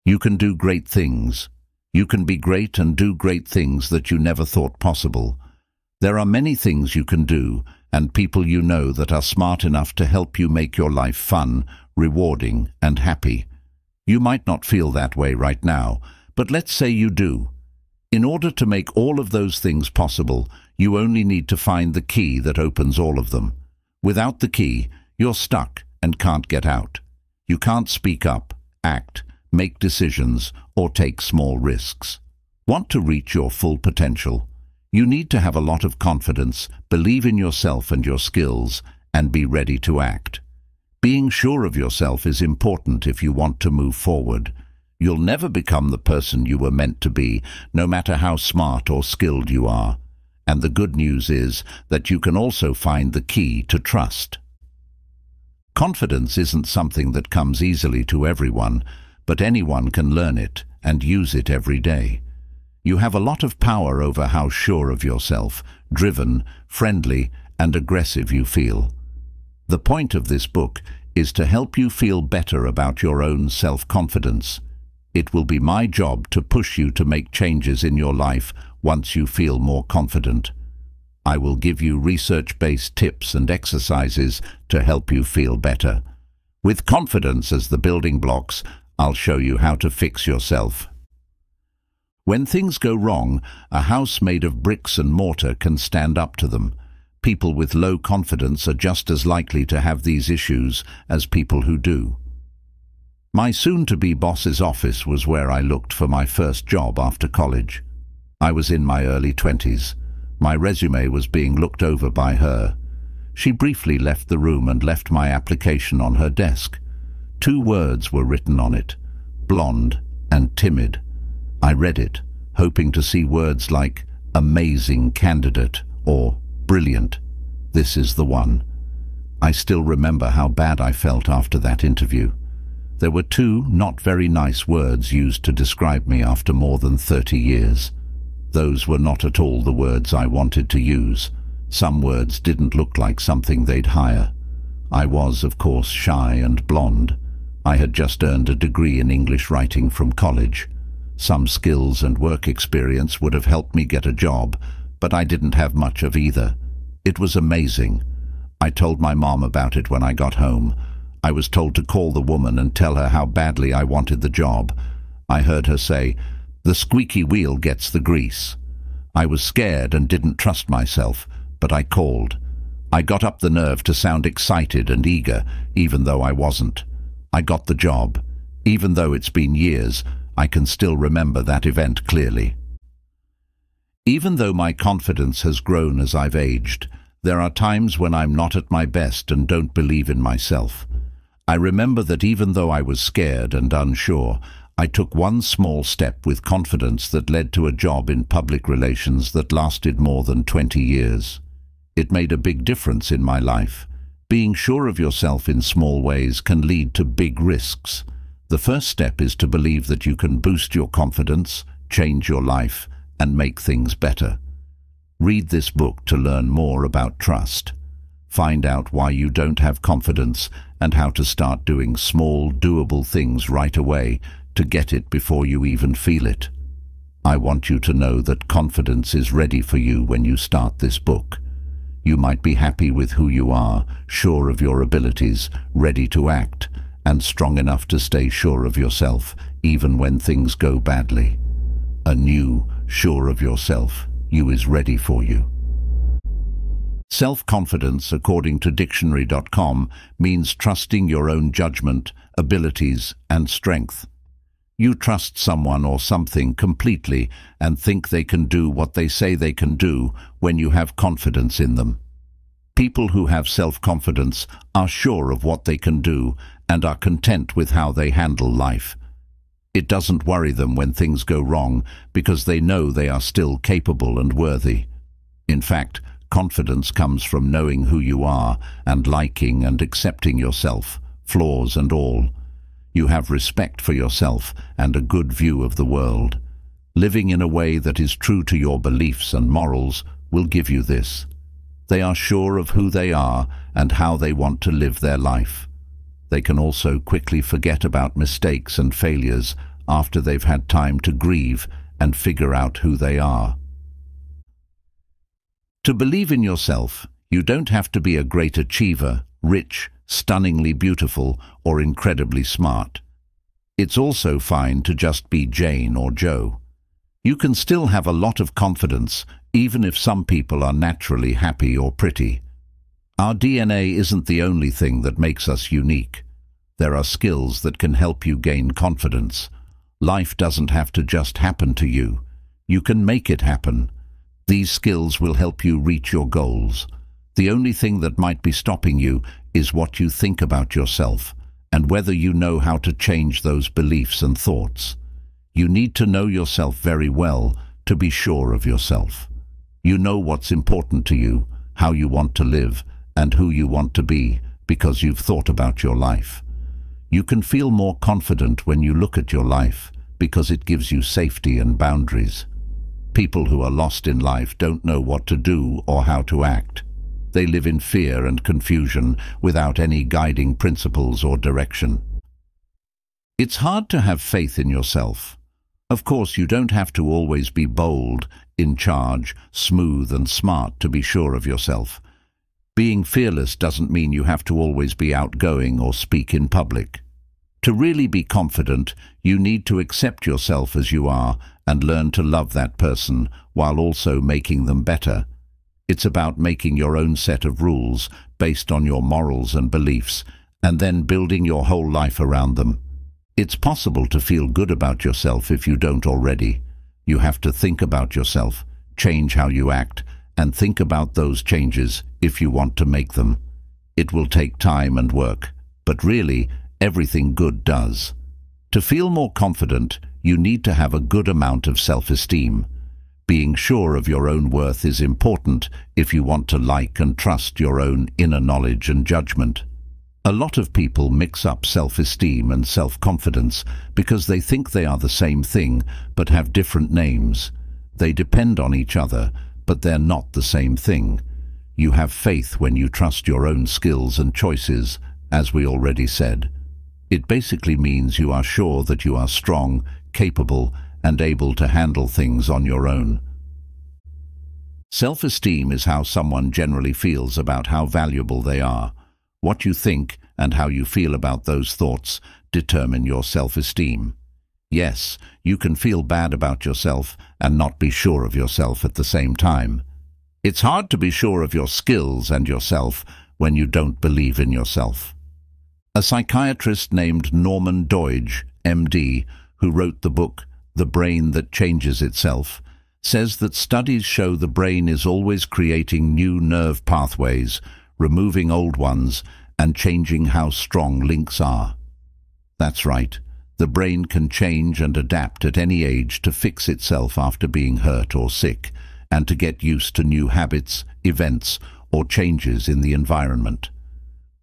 You can do great things. You can be great and do great things that you never thought possible. There are many things you can do, and people you know that are smart enough to help you make your life fun, rewarding, and happy. You might not feel that way right now, but let's say you do. In order to make all of those things possible, you only need to find the key that opens all of them. Without the key, you're stuck and can't get out. You can't speak up, act, make decisions, or take small risks. Want to reach your full potential? You need to have a lot of confidence, believe in yourself and your skills, and be ready to act. Being sure of yourself is important if you want to move forward. You'll never become the person you were meant to be, no matter how smart or skilled you are. And the good news is that you can also find the key to trust. Confidence isn't something that comes easily to everyone, but anyone can learn it and use it every day. You have a lot of power over how sure of yourself, driven, friendly, and aggressive you feel. The point of this book is to help you feel better about your own self-confidence. It will be my job to push you to make changes in your life once you feel more confident. I will give you research-based tips and exercises to help you feel better. With confidence as the building blocks, I'll show you how to fix yourself. When things go wrong, a house made of bricks and mortar can stand up to them. People with low confidence are just as likely to have these issues as people who do. My soon-to-be boss's office was where I looked for my first job after college. I was in my early 20s. My resume was being looked over by her. She briefly left the room and left my application on her desk. 2 words were written on it: blonde and timid. I read it, hoping to see words like amazing candidate or brilliant. This is the one. I still remember how bad I felt after that interview. There were 2 not very nice words used to describe me after more than 30 years. Those were not at all the words I wanted to use. Some words didn't look like something they'd hire. I was, of course, shy and blonde. I had just earned a degree in English writing from college. Some skills and work experience would have helped me get a job, but I didn't have much of either. It was amazing. I told my mom about it when I got home. I was told to call the woman and tell her how badly I wanted the job. I heard her say, "The squeaky wheel gets the grease." I was scared and didn't trust myself, but I called. I got up the nerve to sound excited and eager, even though I wasn't. I got the job. Even though it's been years, I can still remember that event clearly. Even though my confidence has grown as I've aged, there are times when I'm not at my best and don't believe in myself. I remember that even though I was scared and unsure, I took one small step with confidence that led to a job in public relations that lasted more than 20 years. It made a big difference in my life. Being sure of yourself in small ways can lead to big risks. The first step is to believe that you can boost your confidence, change your life, and make things better. Read this book to learn more about trust. Find out why you don't have confidence and how to start doing small, doable things right away to get it before you even feel it. I want you to know that confidence is ready for you when you start this book. You might be happy with who you are, sure of your abilities, ready to act, and strong enough to stay sure of yourself, even when things go badly. A new, sure of yourself, you is ready for you. Self-confidence, according to dictionary.com, means trusting your own judgment, abilities, and strength. You trust someone or something completely and think they can do what they say they can do when you have confidence in them. People who have self-confidence are sure of what they can do and are content with how they handle life. It doesn't worry them when things go wrong because they know they are still capable and worthy. In fact, confidence comes from knowing who you are and liking and accepting yourself, flaws and all. You have respect for yourself and a good view of the world. Living in a way that is true to your beliefs and morals will give you this. They are sure of who they are and how they want to live their life. They can also quickly forget about mistakes and failures after they've had time to grieve and figure out who they are. To believe in yourself, you don't have to be a great achiever, rich, stunningly beautiful, or incredibly smart. It's also fine to just be Jane or Joe. You can still have a lot of confidence, even if some people are naturally happy or pretty. Our DNA isn't the only thing that makes us unique. There are skills that can help you gain confidence. Life doesn't have to just happen to you. You can make it happen. These skills will help you reach your goals. The only thing that might be stopping you is what you think about yourself, and whether you know how to change those beliefs and thoughts. You need to know yourself very well to be sure of yourself. You know what's important to you, how you want to live, and who you want to be, because you've thought about your life. You can feel more confident when you look at your life, because it gives you safety and boundaries. People who are lost in life don't know what to do or how to act. They live in fear and confusion without any guiding principles or direction. It's hard to have faith in yourself. Of course, you don't have to always be bold, in charge, smooth and smart to be sure of yourself. Being fearless doesn't mean you have to always be outgoing or speak in public. To really be confident, you need to accept yourself as you are and learn to love that person while also making them better. It's about making your own set of rules based on your morals and beliefs, and then building your whole life around them. It's possible to feel good about yourself if you don't already. You have to think about yourself, change how you act, and think about those changes if you want to make them. It will take time and work, but really, everything good does. To feel more confident, you need to have a good amount of self-esteem. Being sure of your own worth is important if you want to like and trust your own inner knowledge and judgment. A lot of people mix up self-esteem and self-confidence because they think they are the same thing but have different names. They depend on each other, but they're not the same thing. You have faith when you trust your own skills and choices, as we already said. It basically means you are sure that you are strong, capable, and able to handle things on your own. Self-esteem is how someone generally feels about how valuable they are. What you think and how you feel about those thoughts determine your self-esteem. Yes, you can feel bad about yourself and not be sure of yourself at the same time. It's hard to be sure of your skills and yourself when you don't believe in yourself. A psychiatrist named Norman Doidge, MD, who wrote the book The Brain That Changes Itself, says that studies show the brain is always creating new nerve pathways, removing old ones, and changing how strong links are. That's right. The brain can change and adapt at any age to fix itself after being hurt or sick, and to get used to new habits, events, or changes in the environment.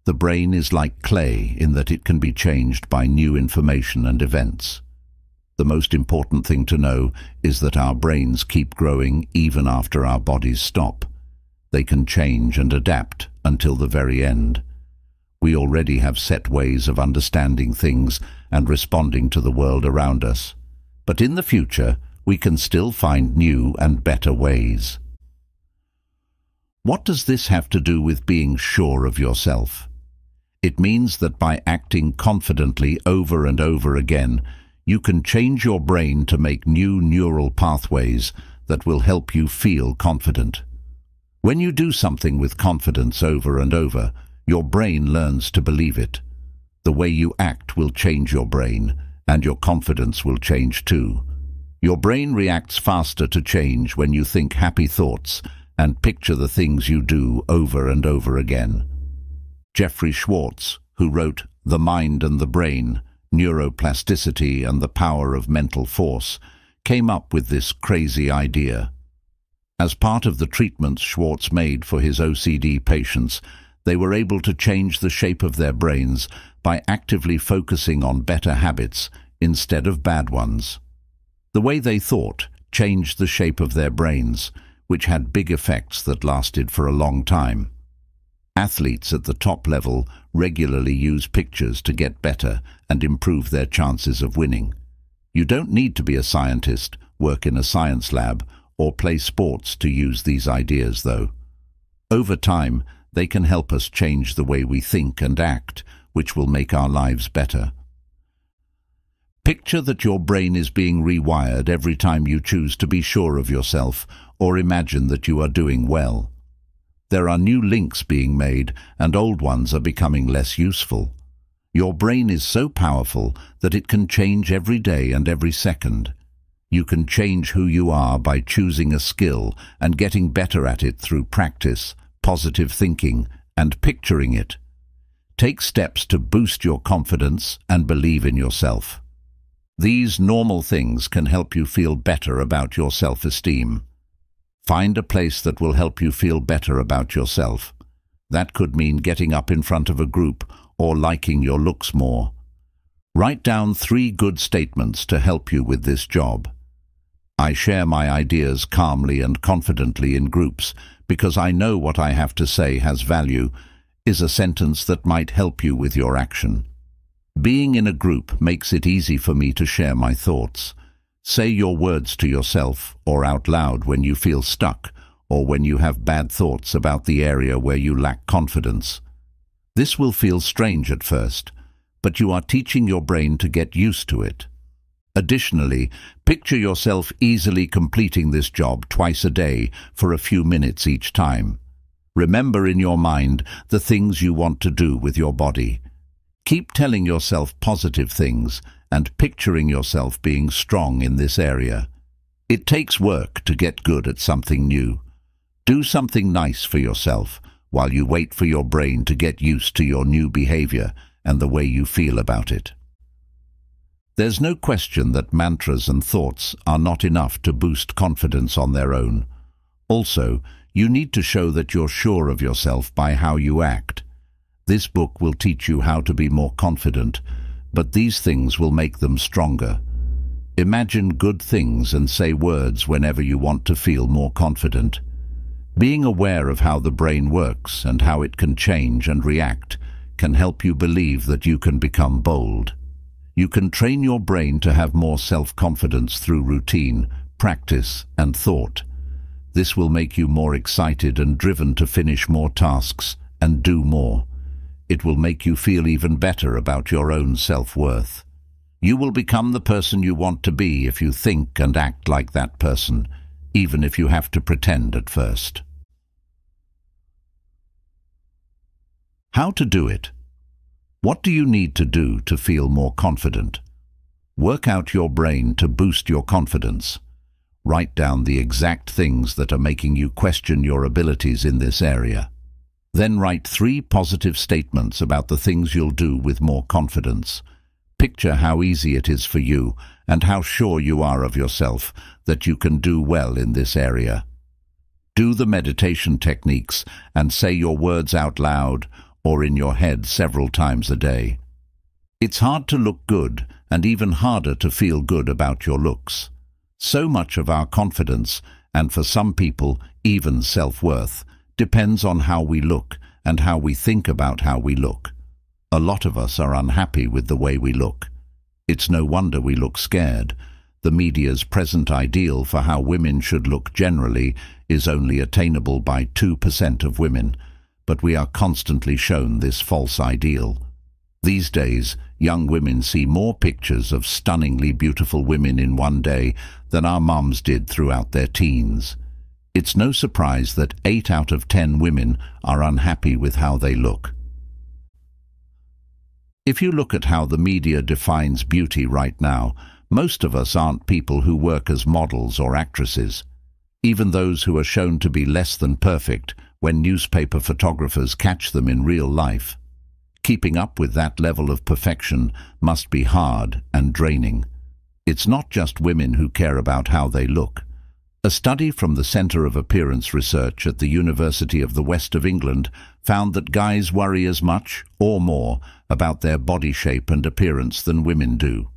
The brain is like clay in that it can be changed by new information and events. The most important thing to know is that our brains keep growing even after our bodies stop. They can change and adapt until the very end. We already have set ways of understanding things and responding to the world around us. But in the future, we can still find new and better ways. What does this have to do with being sure of yourself? It means that by acting confidently over and over again, you can change your brain to make new neural pathways that will help you feel confident. When you do something with confidence over and over, your brain learns to believe it. The way you act will change your brain, and your confidence will change too. Your brain reacts faster to change when you think happy thoughts and picture the things you do over and over again. Jeffrey Schwartz, who wrote The Mind and the Brain, Neuroplasticity and the Power of Mental Force, came up with this crazy idea. As part of the treatments Schwartz made for his OCD patients, they were able to change the shape of their brains by actively focusing on better habits instead of bad ones. The way they thought changed the shape of their brains, which had big effects that lasted for a long time. Athletes at the top level regularly use pictures to get better and improve their chances of winning. You don't need to be a scientist, work in a science lab, or play sports to use these ideas, though. Over time, they can help us change the way we think and act, which will make our lives better. Picture that your brain is being rewired every time you choose to be sure of yourself or imagine that you are doing well. There are new links being made, and old ones are becoming less useful. Your brain is so powerful that it can change every day and every second. You can change who you are by choosing a skill and getting better at it through practice, positive thinking, and picturing it. Take steps to boost your confidence and believe in yourself. These normal things can help you feel better about your self-esteem. Find a place that will help you feel better about yourself. That could mean getting up in front of a group or liking your looks more. Write down 3 good statements to help you with this job. I share my ideas calmly and confidently in groups because I know what I have to say has value, is a sentence that might help you with your action. Being in a group makes it easy for me to share my thoughts. Say your words to yourself or out loud when you feel stuck or when you have bad thoughts about the area where you lack confidence. This will feel strange at first, but you are teaching your brain to get used to it. Additionally, picture yourself easily completing this job twice a day for a few minutes each time. Remember in your mind the things you want to do with your body. Keep telling yourself positive things and picturing yourself being strong in this area. It takes work to get good at something new. Do something nice for yourself while you wait for your brain to get used to your new behavior and the way you feel about it. There's no question that mantras and thoughts are not enough to boost confidence on their own. Also, you need to show that you're sure of yourself by how you act. This book will teach you how to be more confident, but these things will make them stronger. Imagine good things and say words whenever you want to feel more confident. Being aware of how the brain works and how it can change and react can help you believe that you can become bold. You can train your brain to have more self-confidence through routine, practice, and thought. This will make you more excited and driven to finish more tasks and do more. It will make you feel even better about your own self-worth. You will become the person you want to be if you think and act like that person, even if you have to pretend at first. How to do it? What do you need to do to feel more confident? Work out your brain to boost your confidence. Write down the exact things that are making you question your abilities in this area. Then write 3 positive statements about the things you'll do with more confidence. Picture how easy it is for you and how sure you are of yourself that you can do well in this area. Do the meditation techniques and say your words out loud or in your head several times a day. It's hard to look good and even harder to feel good about your looks. So much of our confidence, and for some people even self-worth, depends on how we look and how we think about how we look. A lot of us are unhappy with the way we look. It's no wonder we look scared. The media's present ideal for how women should look generally is only attainable by 2% of women, but we are constantly shown this false ideal. These days, young women see more pictures of stunningly beautiful women in one day than our moms did throughout their teens. It's no surprise that 8 out of 10 women are unhappy with how they look. If you look at how the media defines beauty right now, most of us aren't people who work as models or actresses. Even those who are shown to be less than perfect when newspaper photographers catch them in real life. Keeping up with that level of perfection must be hard and draining. It's not just women who care about how they look. A study from the Centre of Appearance Research at the University of the West of England found that guys worry as much or more about their body shape and appearance than women do.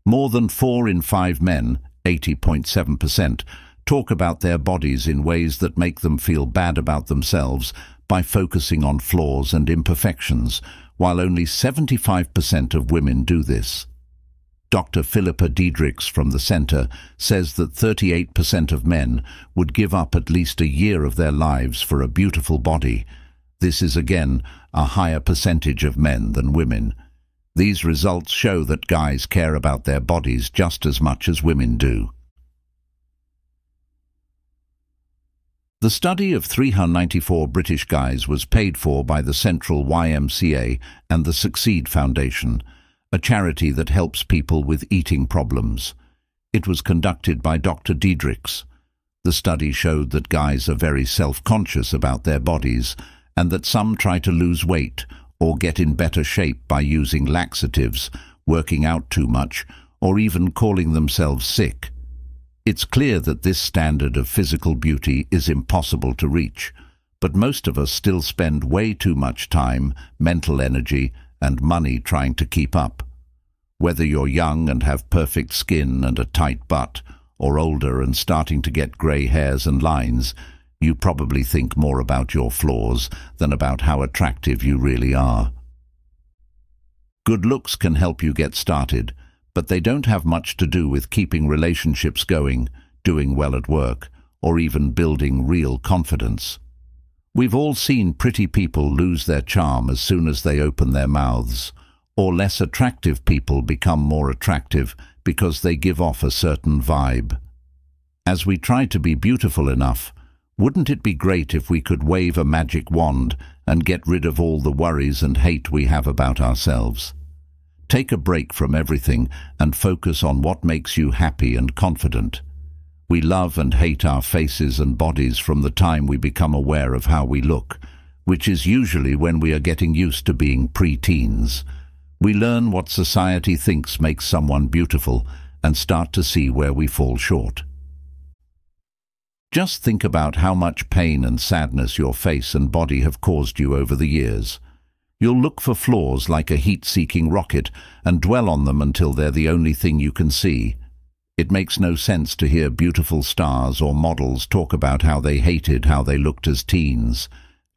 More than 4 in 5 men, 80.7%, talk about their bodies in ways that make them feel bad about themselves by focusing on flaws and imperfections, while only 75% of women do this. Dr. Philippa Diedrichs from the Center says that 38% of men would give up at least a year of their lives for a beautiful body. This is again a higher percentage of men than women. These results show that guys care about their bodies just as much as women do. The study of 394 British guys was paid for by the Central YMCA and the Succeed Foundation, a charity that helps people with eating problems. It was conducted by Dr. Diedrichs. The study showed that guys are very self-conscious about their bodies and that some try to lose weight or get in better shape by using laxatives, working out too much, or even calling themselves sick. It's clear that this standard of physical beauty is impossible to reach, but most of us still spend way too much time, mental energy, and money trying to keep up. Whether you're young and have perfect skin and a tight butt, or older and starting to get grey hairs and lines, you probably think more about your flaws than about how attractive you really are. Good looks can help you get started, but they don't have much to do with keeping relationships going, doing well at work, or even building real confidence. We've all seen pretty people lose their charm as soon as they open their mouths, or less attractive people become more attractive because they give off a certain vibe. As we try to be beautiful enough, wouldn't it be great if we could wave a magic wand and get rid of all the worries and hate we have about ourselves? Take a break from everything and focus on what makes you happy and confident. We love and hate our faces and bodies from the time we become aware of how we look, which is usually when we are getting used to being pre-teens. We learn what society thinks makes someone beautiful and start to see where we fall short. Just think about how much pain and sadness your face and body have caused you over the years. You'll look for flaws like a heat-seeking rocket and dwell on them until they're the only thing you can see. It makes no sense to hear beautiful stars or models talk about how they hated how they looked as teens.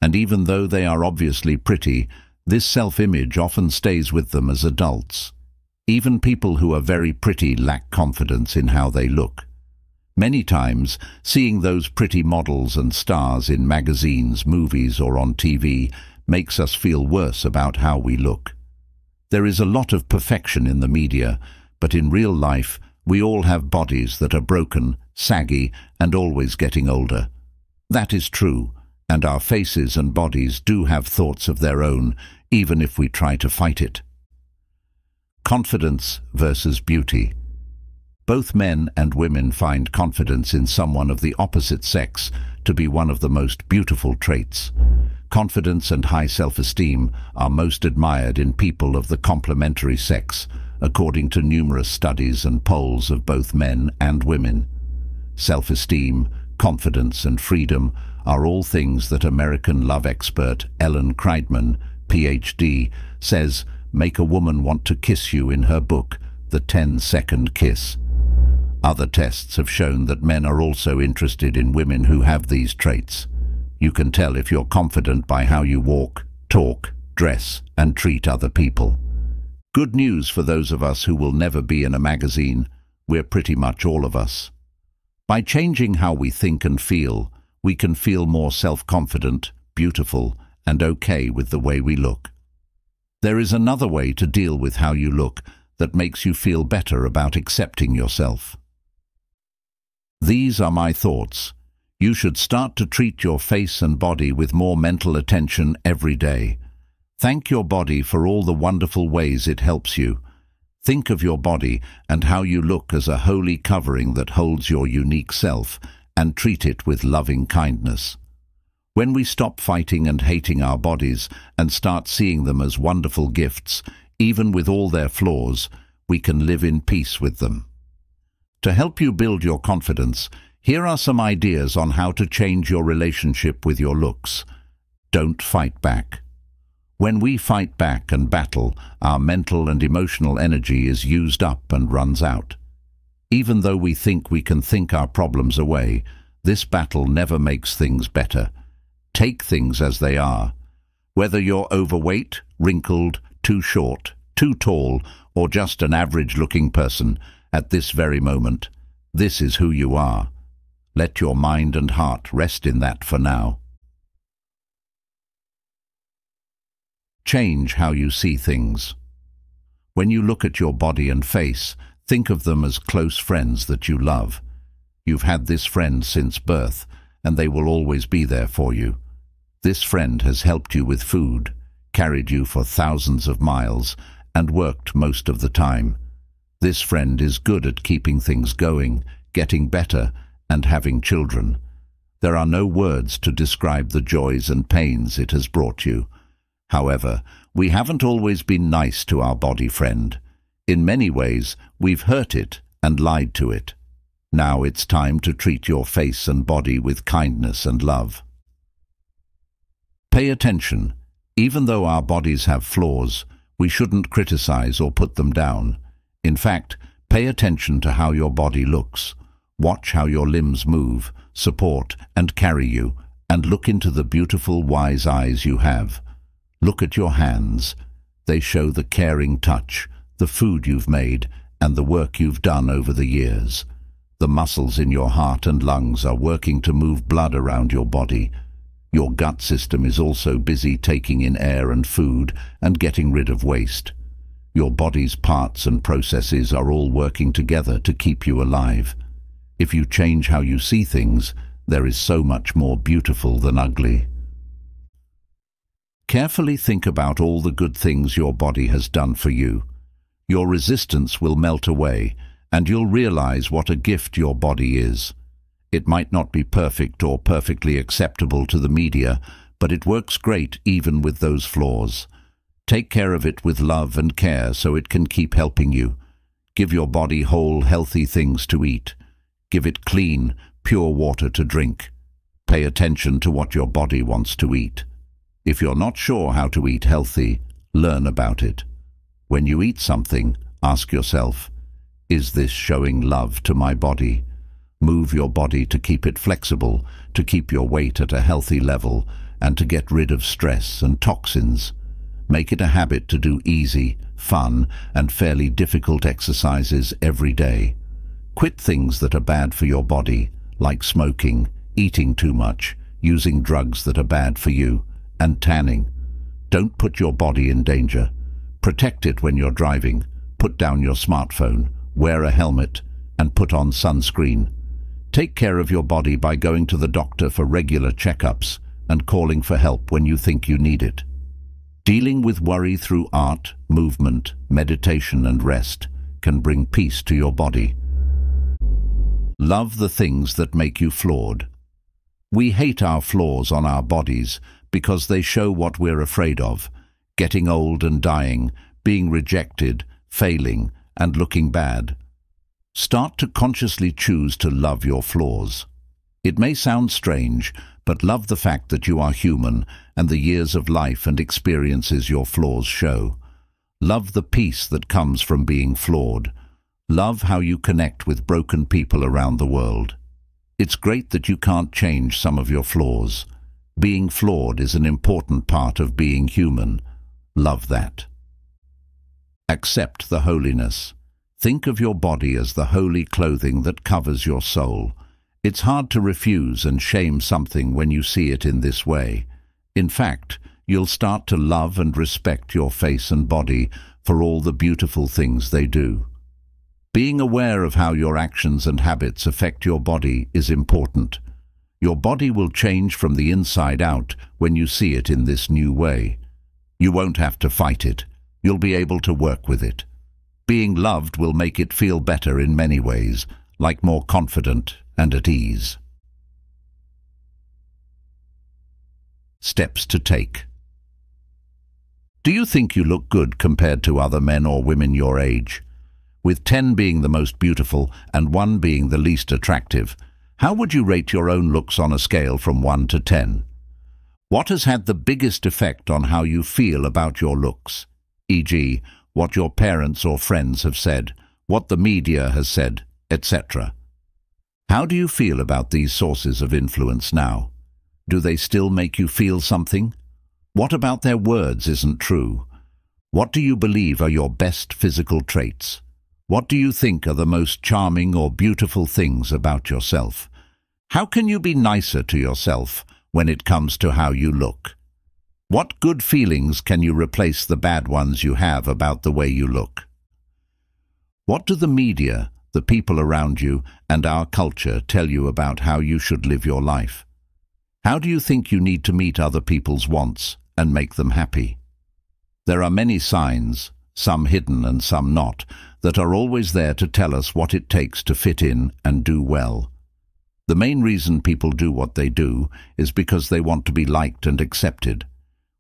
And even though they are obviously pretty, this self-image often stays with them as adults. Even people who are very pretty lack confidence in how they look. Many times, seeing those pretty models and stars in magazines, movies, or on TV makes us feel worse about how we look. There is a lot of perfection in the media, but in real life, we all have bodies that are broken, saggy, and always getting older. That is true, and our faces and bodies do have thoughts of their own, even if we try to fight it. Confidence versus beauty. Both men and women find confidence in someone of the opposite sex to be one of the most beautiful traits. Confidence and high self-esteem are most admired in people of the complementary sex, according to numerous studies and polls of both men and women. Self-esteem, confidence, and freedom are all things that American love expert Ellen Kreidman, Ph.D., says make a woman want to kiss you in her book, The 10-Second Kiss. Other tests have shown that men are also interested in women who have these traits. You can tell if you're confident by how you walk, talk, dress, and treat other people. Good news for those of us who will never be in a magazine. We're pretty much all of us. By changing how we think and feel, we can feel more self-confident, beautiful, and okay with the way we look. There is another way to deal with how you look that makes you feel better about accepting yourself. These are my thoughts. You should start to treat your face and body with more mental attention every day. Thank your body for all the wonderful ways it helps you. Think of your body and how you look as a holy covering that holds your unique self, and treat it with loving kindness. When we stop fighting and hating our bodies and start seeing them as wonderful gifts, even with all their flaws, we can live in peace with them. To help you build your confidence, here are some ideas on how to change your relationship with your looks. Don't fight back. When we fight back and battle, our mental and emotional energy is used up and runs out. Even though we think we can think our problems away, this battle never makes things better. Take things as they are. Whether you're overweight, wrinkled, too short, too tall, or just an average-looking person at this very moment. This is who you are. Let your mind and heart rest in that for now. Change how you see things. When you look at your body and face, think of them as close friends that you love. You've had this friend since birth, and they will always be there for you. This friend has helped you with food, carried you for thousands of miles, and worked most of the time. This friend is good at keeping things going, getting better, and having children. There are no words to describe the joys and pains it has brought you. However, we haven't always been nice to our body friend. In many ways, we've hurt it and lied to it. Now it's time to treat your face and body with kindness and love. Pay attention. Even though our bodies have flaws, we shouldn't criticize or put them down. In fact, pay attention to how your body looks. Watch how your limbs move, support and carry you, and look into the beautiful, wise eyes you have. Look at your hands. They show the caring touch, the food you've made, and the work you've done over the years. The muscles in your heart and lungs are working to move blood around your body. Your gut system is also busy taking in air and food and getting rid of waste. Your body's parts and processes are all working together to keep you alive. If you change how you see things, there is so much more beautiful than ugly. Carefully think about all the good things your body has done for you. Your resistance will melt away, and you'll realize what a gift your body is. It might not be perfect or perfectly acceptable to the media, but it works great even with those flaws. Take care of it with love and care so it can keep helping you. Give your body whole, healthy things to eat. Give it clean, pure water to drink. Pay attention to what your body wants to eat. If you're not sure how to eat healthy, learn about it. When you eat something, ask yourself, is this showing love to my body? Move your body to keep it flexible, to keep your weight at a healthy level, and to get rid of stress and toxins. Make it a habit to do easy, fun, and fairly difficult exercises every day. Quit things that are bad for your body, like smoking, eating too much, using drugs that are bad for you, and tanning. Don't put your body in danger. Protect it when you're driving. Put down your smartphone, wear a helmet, and put on sunscreen. Take care of your body by going to the doctor for regular checkups and calling for help when you think you need it. Dealing with worry through art, movement, meditation, and rest can bring peace to your body. Love the things that make you flawed. We hate our flaws on our bodies because they show what we're afraid of: getting old and dying, being rejected, failing, and looking bad. Start to consciously choose to love your flaws. It may sound strange, but love the fact that you are human and the years of life and experiences your flaws show. Love the peace that comes from being flawed. Love how you connect with broken people around the world. It's great that you can't change some of your flaws. Being flawed is an important part of being human. Love that. Accept the holiness. Think of your body as the holy clothing that covers your soul. It's hard to refuse and shame something when you see it in this way. In fact, you'll start to love and respect your face and body for all the beautiful things they do. Being aware of how your actions and habits affect your body is important. Your body will change from the inside out when you see it in this new way. You won't have to fight it. You'll be able to work with it. Being loved will make it feel better in many ways, like more confident and at ease. Steps to take. Do you think you look good compared to other men or women your age? With 10 being the most beautiful and 1 being the least attractive, how would you rate your own looks on a scale from 1 to 10? What has had the biggest effect on how you feel about your looks? E.g., what your parents or friends have said, what the media has said, etc. How do you feel about these sources of influence now? Do they still make you feel something? What about their words isn't true? What do you believe are your best physical traits? What do you think are the most charming or beautiful things about yourself? How can you be nicer to yourself when it comes to how you look? What good feelings can you replace the bad ones you have about the way you look? What do the media, the people around you, and our culture tell you about how you should live your life? How do you think you need to meet other people's wants and make them happy? There are many signs, some hidden and some not, that are always there to tell us what it takes to fit in and do well. The main reason people do what they do is because they want to be liked and accepted.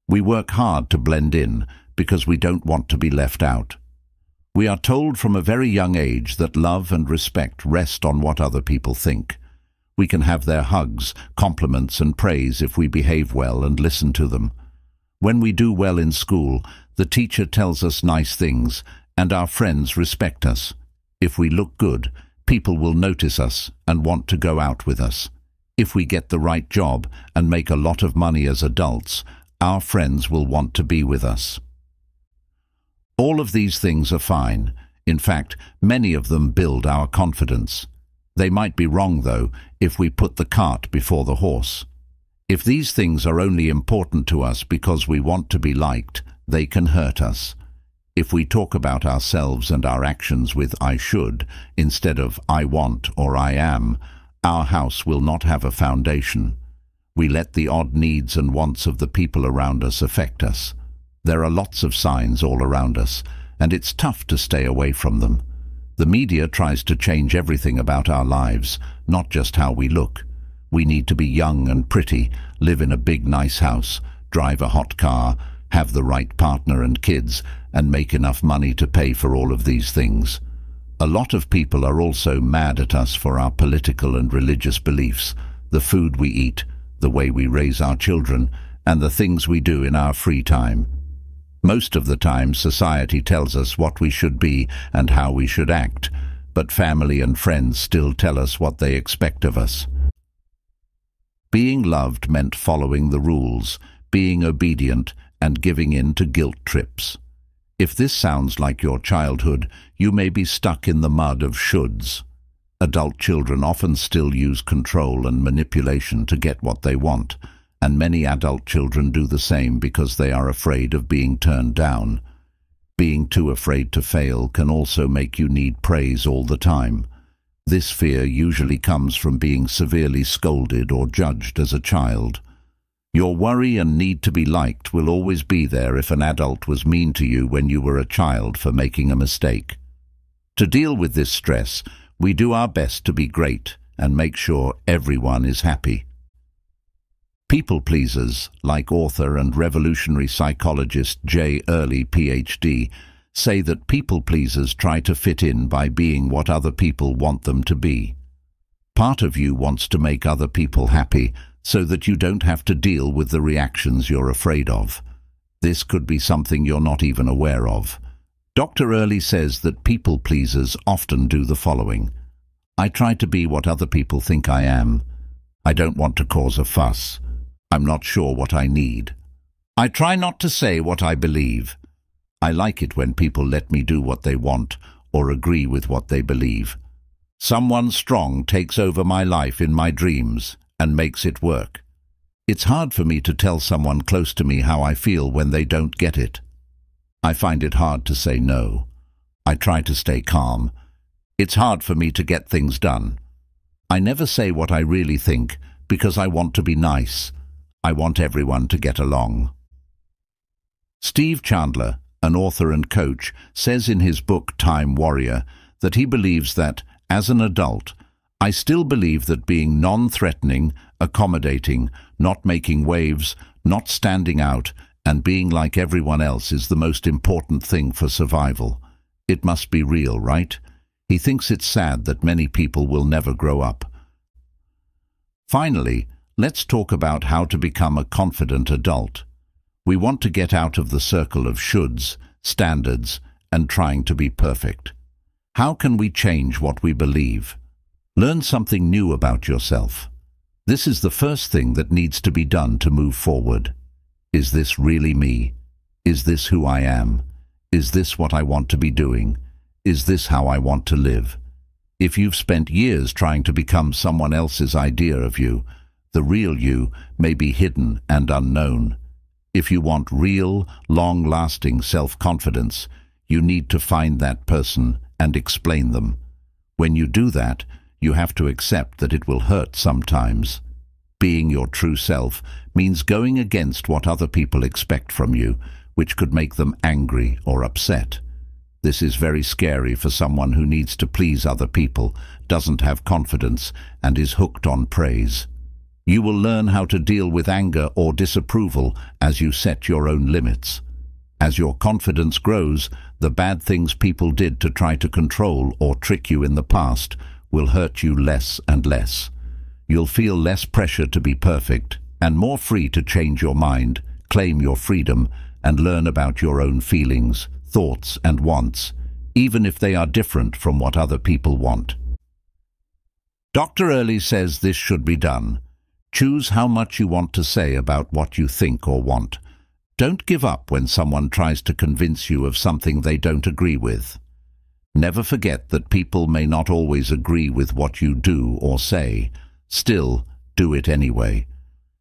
We work hard to blend in because we don't want to be left out. We are told from a very young age that love and respect rest on what other people think. We can have their hugs, compliments and praise if we behave well and listen to them. When we do well in school, the teacher tells us nice things and our friends respect us. If we look good, people will notice us and want to go out with us. If we get the right job and make a lot of money as adults, our friends will want to be with us. All of these things are fine. In fact, many of them build our confidence. They might be wrong, though, if we put the cart before the horse. If these things are only important to us because we want to be liked, they can hurt us. If we talk about ourselves and our actions with "I should" instead of "I want" or "I am," our house will not have a foundation. We let the odd needs and wants of the people around us affect us. There are lots of signs all around us, and it's tough to stay away from them. The media tries to change everything about our lives, not just how we look. We need to be young and pretty, live in a big nice house, drive a hot car, have the right partner and kids, and make enough money to pay for all of these things. A lot of people are also mad at us for our political and religious beliefs, the food we eat, the way we raise our children, and the things we do in our free time. Most of the time, society tells us what we should be and how we should act, but family and friends still tell us what they expect of us. Being loved meant following the rules, being obedient, and giving in to guilt trips. If this sounds like your childhood, you may be stuck in the mud of shoulds. Adult children often still use control and manipulation to get what they want, and many adult children do the same because they are afraid of being turned down. Being too afraid to fail can also make you need praise all the time. This fear usually comes from being severely scolded or judged as a child. Your worry and need to be liked will always be there if an adult was mean to you when you were a child for making a mistake. To deal with this stress, we do our best to be great and make sure everyone is happy. People pleasers, like author and revolutionary psychologist J. Early, Ph.D., say that people pleasers try to fit in by being what other people want them to be. Part of you wants to make other people happy so that you don't have to deal with the reactions you're afraid of. This could be something you're not even aware of. Dr. Early says that people pleasers often do the following. I try to be what other people think I am. I don't want to cause a fuss. I'm not sure what I need. I try not to say what I believe. I like it when people let me do what they want or agree with what they believe. Someone strong takes over my life in my dreams and makes it work. It's hard for me to tell someone close to me how I feel when they don't get it. I find it hard to say no. I try to stay calm. It's hard for me to get things done. I never say what I really think because I want to be nice. I want everyone to get along. Steve Chandler, an author and coach, says in his book Time Warrior that he believes that, as an adult, I still believe that being non-threatening, accommodating, not making waves, not standing out, and being like everyone else is the most important thing for survival. It must be real, right? He thinks it's sad that many people will never grow up. Finally, let's talk about how to become a confident adult. We want to get out of the circle of shoulds, standards, and trying to be perfect. How can we change what we believe? Learn something new about yourself. This is the first thing that needs to be done to move forward. Is this really me? Is this who I am? Is this what I want to be doing? Is this how I want to live? If you've spent years trying to become someone else's idea of you, the real you may be hidden and unknown. If you want real, long-lasting self-confidence, you need to find that person and explain them. When you do that, you have to accept that it will hurt sometimes. Being your true self means going against what other people expect from you, which could make them angry or upset. This is very scary for someone who needs to please other people, doesn't have confidence, and is hooked on praise. You will learn how to deal with anger or disapproval as you set your own limits. As your confidence grows, the bad things people did to try to control or trick you in the past will hurt you less and less. You'll feel less pressure to be perfect and more free to change your mind, claim your freedom, and learn about your own feelings, thoughts, and wants, even if they are different from what other people want. Dr. Early says this should be done. Choose how much you want to say about what you think or want. Don't give up when someone tries to convince you of something they don't agree with. Never forget that people may not always agree with what you do or say. Still, do it anyway.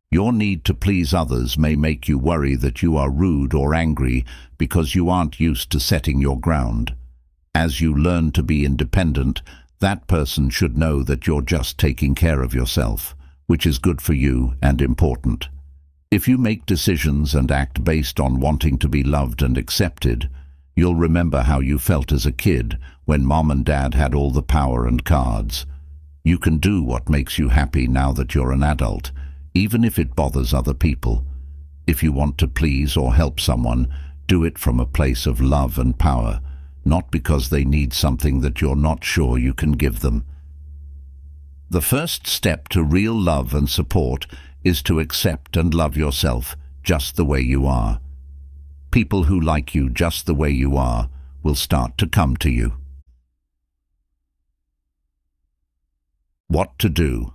Your need to please others may make you worry that you are rude or angry because you aren't used to setting your ground. As you learn to be independent, that person should know that you're just taking care of yourself, which is good for you and important. If you make decisions and act based on wanting to be loved and accepted, you'll remember how you felt as a kid when mom and dad had all the power and cards. You can do what makes you happy now that you're an adult, even if it bothers other people. If you want to please or help someone, do it from a place of love and power, not because they need something that you're not sure you can give them. The first step to real love and support is to accept and love yourself just the way you are. People who like you just the way you are will start to come to you. What to do?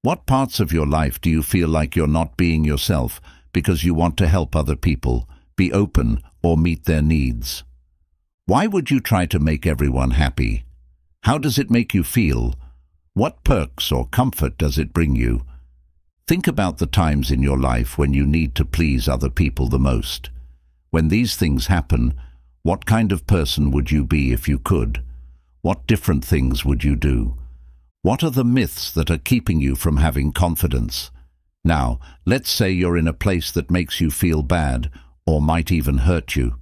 What parts of your life do you feel like you're not being yourself because you want to help other people, be open, or meet their needs? Why would you try to make everyone happy? How does it make you feel? What perks or comfort does it bring you? Think about the times in your life when you need to please other people the most. When these things happen, what kind of person would you be if you could? What different things would you do? What are the myths that are keeping you from having confidence? Now, let's say you're in a place that makes you feel bad or might even hurt you.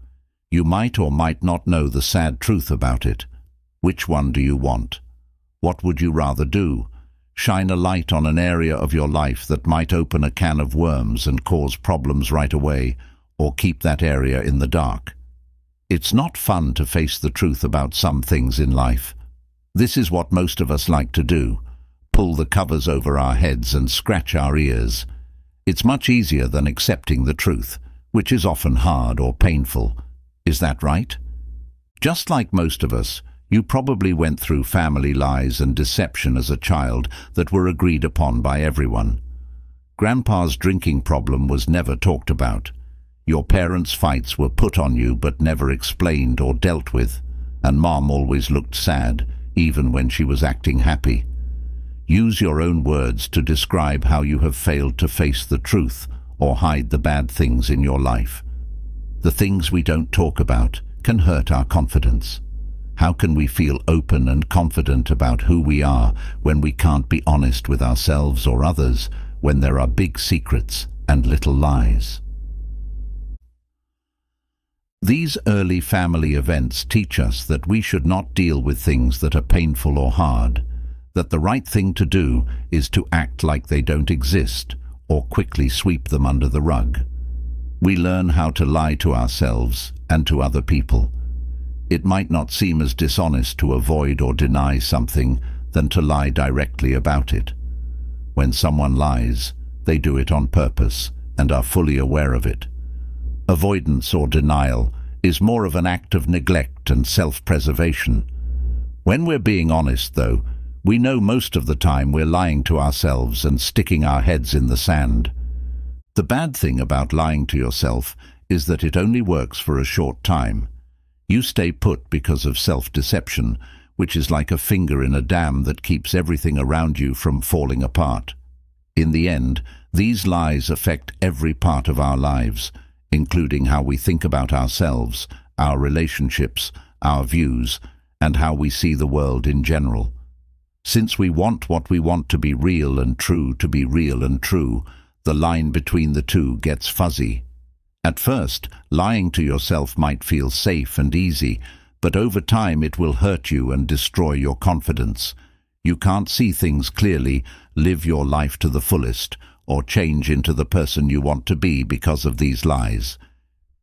You might or might not know the sad truth about it. Which one do you want? What would you rather do? Shine a light on an area of your life that might open a can of worms and cause problems right away, or keep that area in the dark? It's not fun to face the truth about some things in life. This is what most of us like to do: pull the covers over our heads and scratch our ears. It's much easier than accepting the truth, which is often hard or painful. Is that right? Just like most of us, you probably went through family lies and deception as a child that were agreed upon by everyone. Grandpa's drinking problem was never talked about. Your parents' fights were put on you but never explained or dealt with, and Mom always looked sad, even when she was acting happy. Use your own words to describe how you have failed to face the truth or hide the bad things in your life. The things we don't talk about can hurt our confidence. How can we feel open and confident about who we are when we can't be honest with ourselves or others, when there are big secrets and little lies? These early family events teach us that we should not deal with things that are painful or hard, that the right thing to do is to act like they don't exist or quickly sweep them under the rug. We learn how to lie to ourselves and to other people. It might not seem as dishonest to avoid or deny something than to lie directly about it. When someone lies, they do it on purpose and are fully aware of it. Avoidance or denial is more of an act of neglect and self-preservation. When we're being honest, though, we know most of the time we're lying to ourselves and sticking our heads in the sand. The bad thing about lying to yourself is that it only works for a short time. You stay put because of self-deception, which is like a finger in a dam that keeps everything around you from falling apart. In the end, these lies affect every part of our lives, including how we think about ourselves, our relationships, our views, and how we see the world in general. Since we want what we want to be real and true to be real and true, the line between the two gets fuzzy. At first, lying to yourself might feel safe and easy, but over time it will hurt you and destroy your confidence. You can't see things clearly, live your life to the fullest, or change into the person you want to be because of these lies.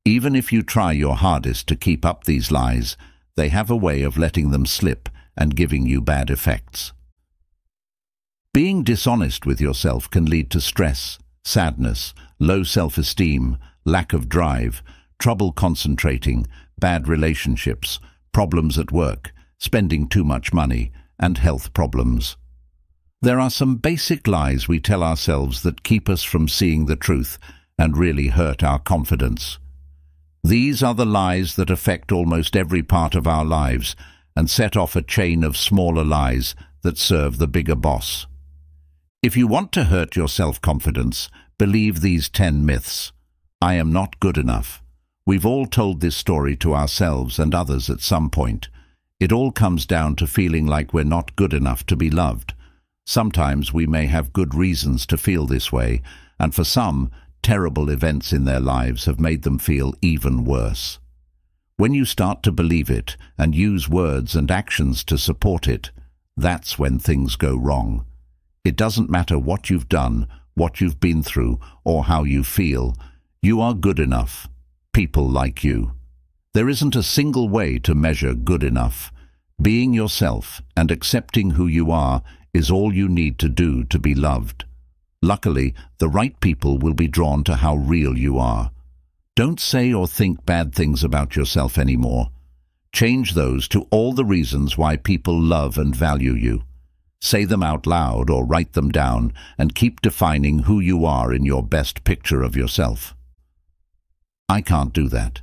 Even if you try your hardest to keep up these lies, they have a way of letting them slip and giving you bad effects. Being dishonest with yourself can lead to stress, sadness, low self-esteem, lack of drive, trouble concentrating, bad relationships, problems at work, spending too much money, and health problems. There are some basic lies we tell ourselves that keep us from seeing the truth and really hurt our confidence. These are the lies that affect almost every part of our lives and set off a chain of smaller lies that serve the bigger boss. If you want to hurt your self-confidence, believe these 10 myths. I am not good enough. We've all told this story to ourselves and others at some point. It all comes down to feeling like we're not good enough to be loved. Sometimes we may have good reasons to feel this way, and for some, terrible events in their lives have made them feel even worse. When you start to believe it and use words and actions to support it, that's when things go wrong. It doesn't matter what you've done, what you've been through, or how you feel. You are good enough. People like you. There isn't a single way to measure good enough. Being yourself and accepting who you are is all you need to do to be loved. Luckily, the right people will be drawn to how real you are. Don't say or think bad things about yourself anymore. Change those to all the reasons why people love and value you. Say them out loud or write them down and keep defining who you are in your best picture of yourself. I can't do that.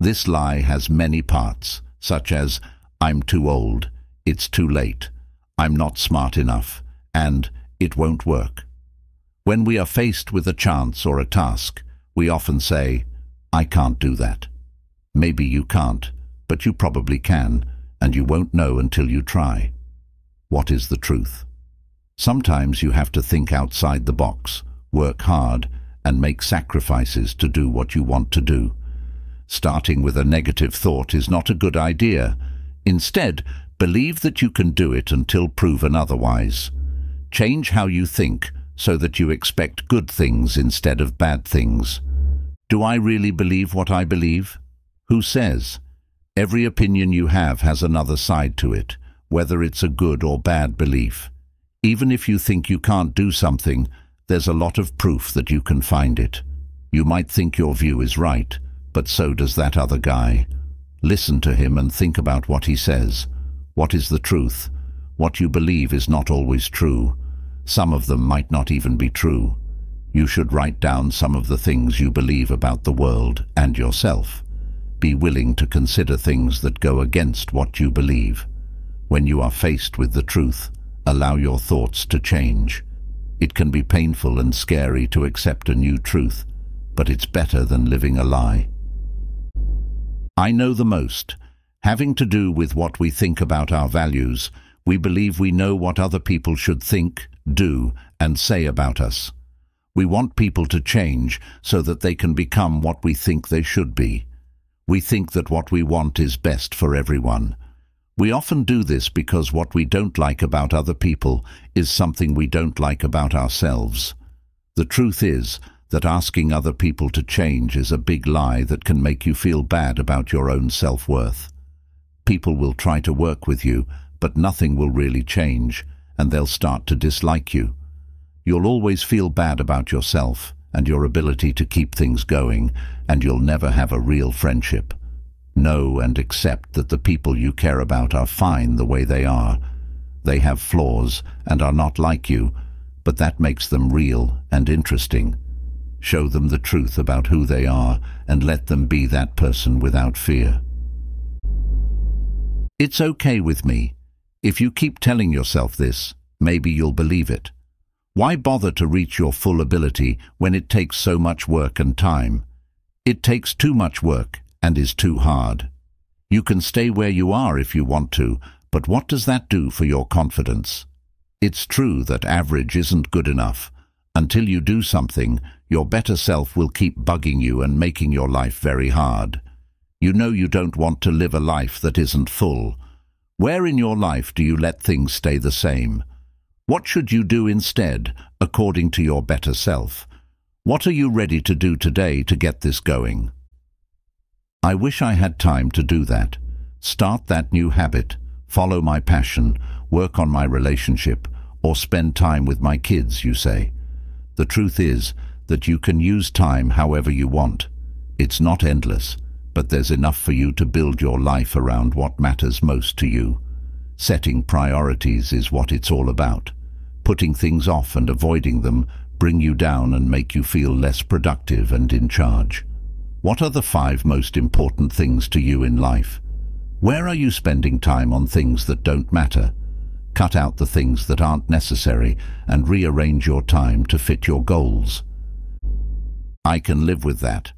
This lie has many parts, such as, I'm too old, it's too late, I'm not smart enough, and it won't work. When we are faced with a chance or a task, we often say, I can't do that. Maybe you can't, but you probably can, and you won't know until you try. What is the truth? Sometimes you have to think outside the box, work hard, and make sacrifices to do what you want to do. Starting with a negative thought is not a good idea. Instead, believe that you can do it until proven otherwise. Change how you think so that you expect good things instead of bad things. Do I really believe what I believe? Who says? Every opinion you have has another side to it, whether it's a good or bad belief. Even if you think you can't do something, there's a lot of proof that you can find it. You might think your view is right, but so does that other guy. Listen to him and think about what he says. What is the truth? What you believe is not always true. Some of them might not even be true. You should write down some of the things you believe about the world and yourself. Be willing to consider things that go against what you believe. When you are faced with the truth, allow your thoughts to change. It can be painful and scary to accept a new truth, but it's better than living a lie. I know the most. Having to do with what we think about our values, we believe we know what other people should think, do, and say about us. We want people to change so that they can become what we think they should be. We think that what we want is best for everyone. We often do this because what we don't like about other people is something we don't like about ourselves. The truth is that asking other people to change is a big lie that can make you feel bad about your own self-worth. People will try to work with you, but nothing will really change, and they'll start to dislike you. You'll always feel bad about yourself and your ability to keep things going, and you'll never have a real friendship. Know and accept that the people you care about are fine the way they are. They have flaws and are not like you, but that makes them real and interesting. Show them the truth about who they are and let them be that person without fear. It's okay with me. If you keep telling yourself this, maybe you'll believe it. Why bother to reach your full ability when it takes so much work and time? It takes too much work and is too hard. You can stay where you are if you want to, but what does that do for your confidence? It's true that average isn't good enough. Until you do something, your better self will keep bugging you and making your life very hard. You know you don't want to live a life that isn't full. Where in your life do you let things stay the same? What should you do instead, according to your better self? What are you ready to do today to get this going? I wish I had time to do that. Start that new habit, follow my passion, work on my relationship, or spend time with my kids, you say. The truth is that you can use time however you want. It's not endless, but there's enough for you to build your life around what matters most to you. Setting priorities is what it's all about. Putting things off and avoiding them bring you down and make you feel less productive and in charge. What are the 5 most important things to you in life? Where are you spending time on things that don't matter? Cut out the things that aren't necessary and rearrange your time to fit your goals. I can live with that.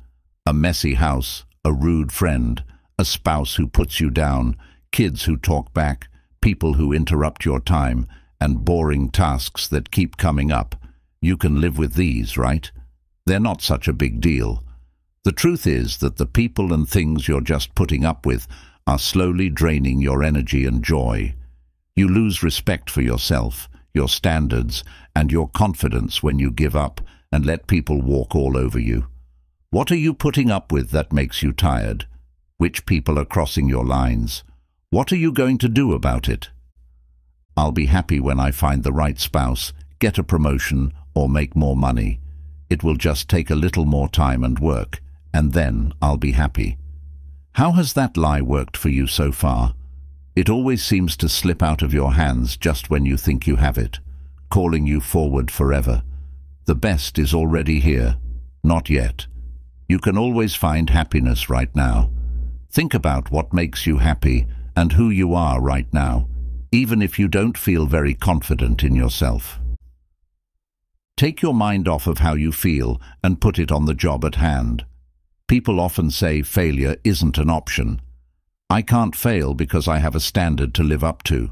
A messy house, a rude friend, a spouse who puts you down, kids who talk back, people who interrupt your time, and boring tasks that keep coming up. You can live with these, right? They're not such a big deal. The truth is that the people and things you're just putting up with are slowly draining your energy and joy. You lose respect for yourself, your standards, and your confidence when you give up and let people walk all over you. What are you putting up with that makes you tired? Which people are crossing your lines? What are you going to do about it? I'll be happy when I find the right spouse, get a promotion, or make more money. It will just take a little more time and work, and then I'll be happy. How has that lie worked for you so far? It always seems to slip out of your hands just when you think you have it, calling you forward forever. The best is already here. Not yet. You can always find happiness right now. Think about what makes you happy and who you are right now, even if you don't feel very confident in yourself. Take your mind off of how you feel and put it on the job at hand. People often say failure isn't an option. I can't fail because I have a standard to live up to.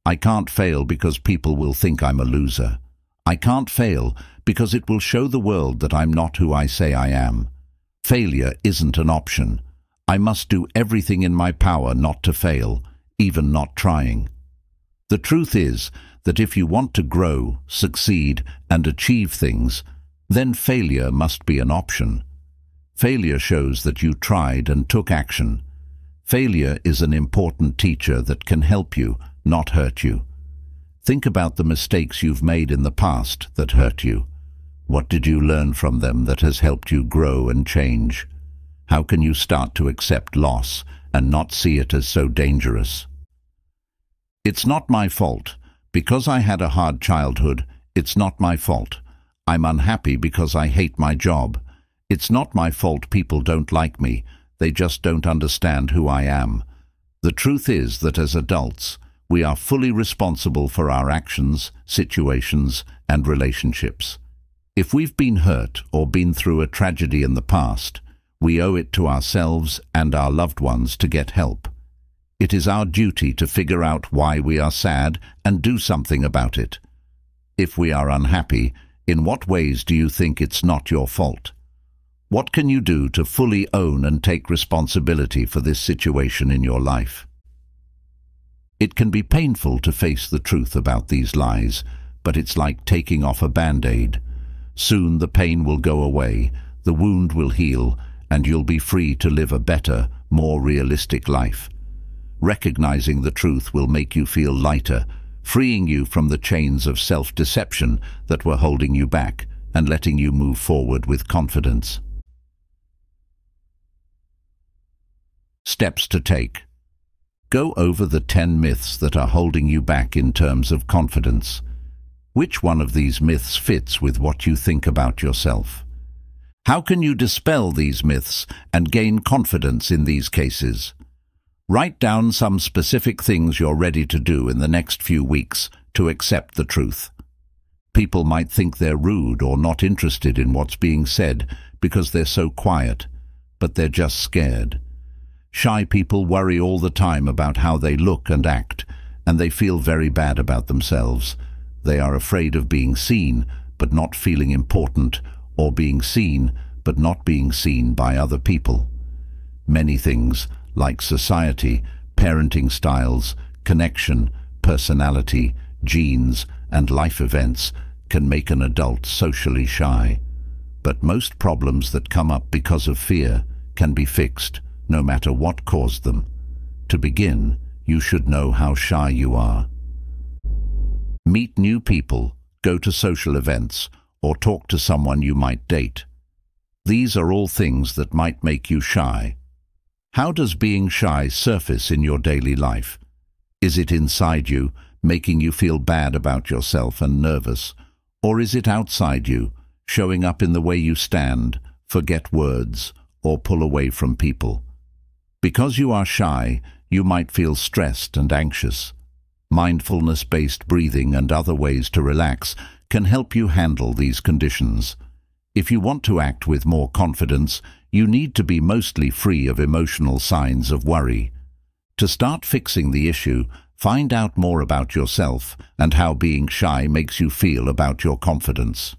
I can't fail because people will think I'm a loser. I can't fail because it will show the world that I'm not who I say I am. Failure isn't an option. I must do everything in my power not to fail, even not trying. The truth is that if you want to grow, succeed, and achieve things, then failure must be an option. Failure shows that you tried and took action. Failure is an important teacher that can help you, not hurt you. Think about the mistakes you've made in the past that hurt you. What did you learn from them that has helped you grow and change? How can you start to accept loss and not see it as so dangerous? It's not my fault. Because I had a hard childhood, it's not my fault. I'm unhappy because I hate my job. It's not my fault people don't like me. They just don't understand who I am. The truth is that as adults, we are fully responsible for our actions, situations, and relationships. If we've been hurt or been through a tragedy in the past, we owe it to ourselves and our loved ones to get help. It is our duty to figure out why we are sad and do something about it. If we are unhappy, in what ways do you think it's not your fault? What can you do to fully own and take responsibility for this situation in your life? It can be painful to face the truth about these lies, but it's like taking off a band-aid. Soon the pain will go away, the wound will heal, and you'll be free to live a better, more realistic life. Recognizing the truth will make you feel lighter, freeing you from the chains of self-deception that were holding you back and letting you move forward with confidence. Steps to take. Go over the 10 myths that are holding you back in terms of confidence. Which one of these myths fits with what you think about yourself? How can you dispel these myths and gain confidence in these cases? Write down some specific things you're ready to do in the next few weeks to accept the truth. People might think they're rude or not interested in what's being said because they're so quiet, but they're just scared. Shy people worry all the time about how they look and act, and they feel very bad about themselves. They are afraid of being seen, but not feeling important, or being seen, but not being seen by other people. Many things, like society, parenting styles, connection, personality, genes, and life events, can make an adult socially shy. But most problems that come up because of fear can be fixed, no matter what caused them. To begin, you should know how shy you are. Meet new people, go to social events, or talk to someone you might date. These are all things that might make you shy. How does being shy surface in your daily life? Is it inside you, making you feel bad about yourself and nervous? Or is it outside you, showing up in the way you stand, forget words, or pull away from people? Because you are shy, you might feel stressed and anxious. Mindfulness-based breathing and other ways to relax can help you handle these conditions. If you want to act with more confidence, you need to be mostly free of emotional signs of worry. To start fixing the issue, find out more about yourself and how being shy makes you feel about your confidence.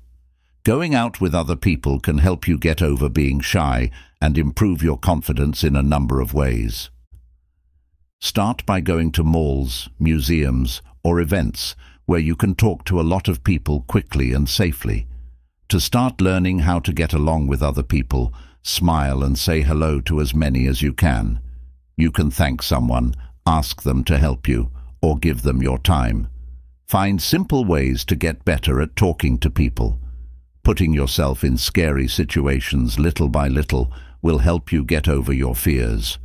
Going out with other people can help you get over being shy and improve your confidence in a number of ways. Start by going to malls, museums, or events where you can talk to a lot of people quickly and safely. To start learning how to get along with other people, smile and say hello to as many as you can. You can thank someone, ask them to help you, or give them your time. Find simple ways to get better at talking to people. Putting yourself in scary situations little by little will help you get over your fears.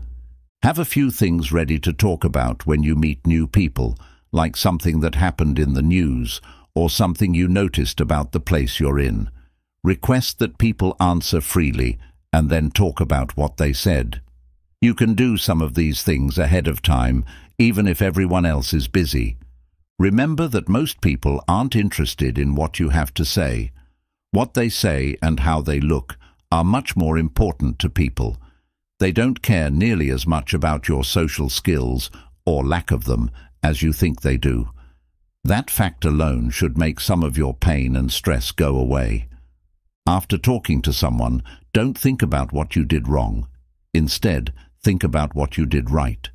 Have a few things ready to talk about when you meet new people, like something that happened in the news or something you noticed about the place you're in. Request that people answer freely and then talk about what they said. You can do some of these things ahead of time, even if everyone else is busy. Remember that most people aren't interested in what you have to say. What they say and how they look are much more important to people. They don't care nearly as much about your social skills, or lack of them, as you think they do. That fact alone should make some of your pain and stress go away. After talking to someone, don't think about what you did wrong. Instead, think about what you did right.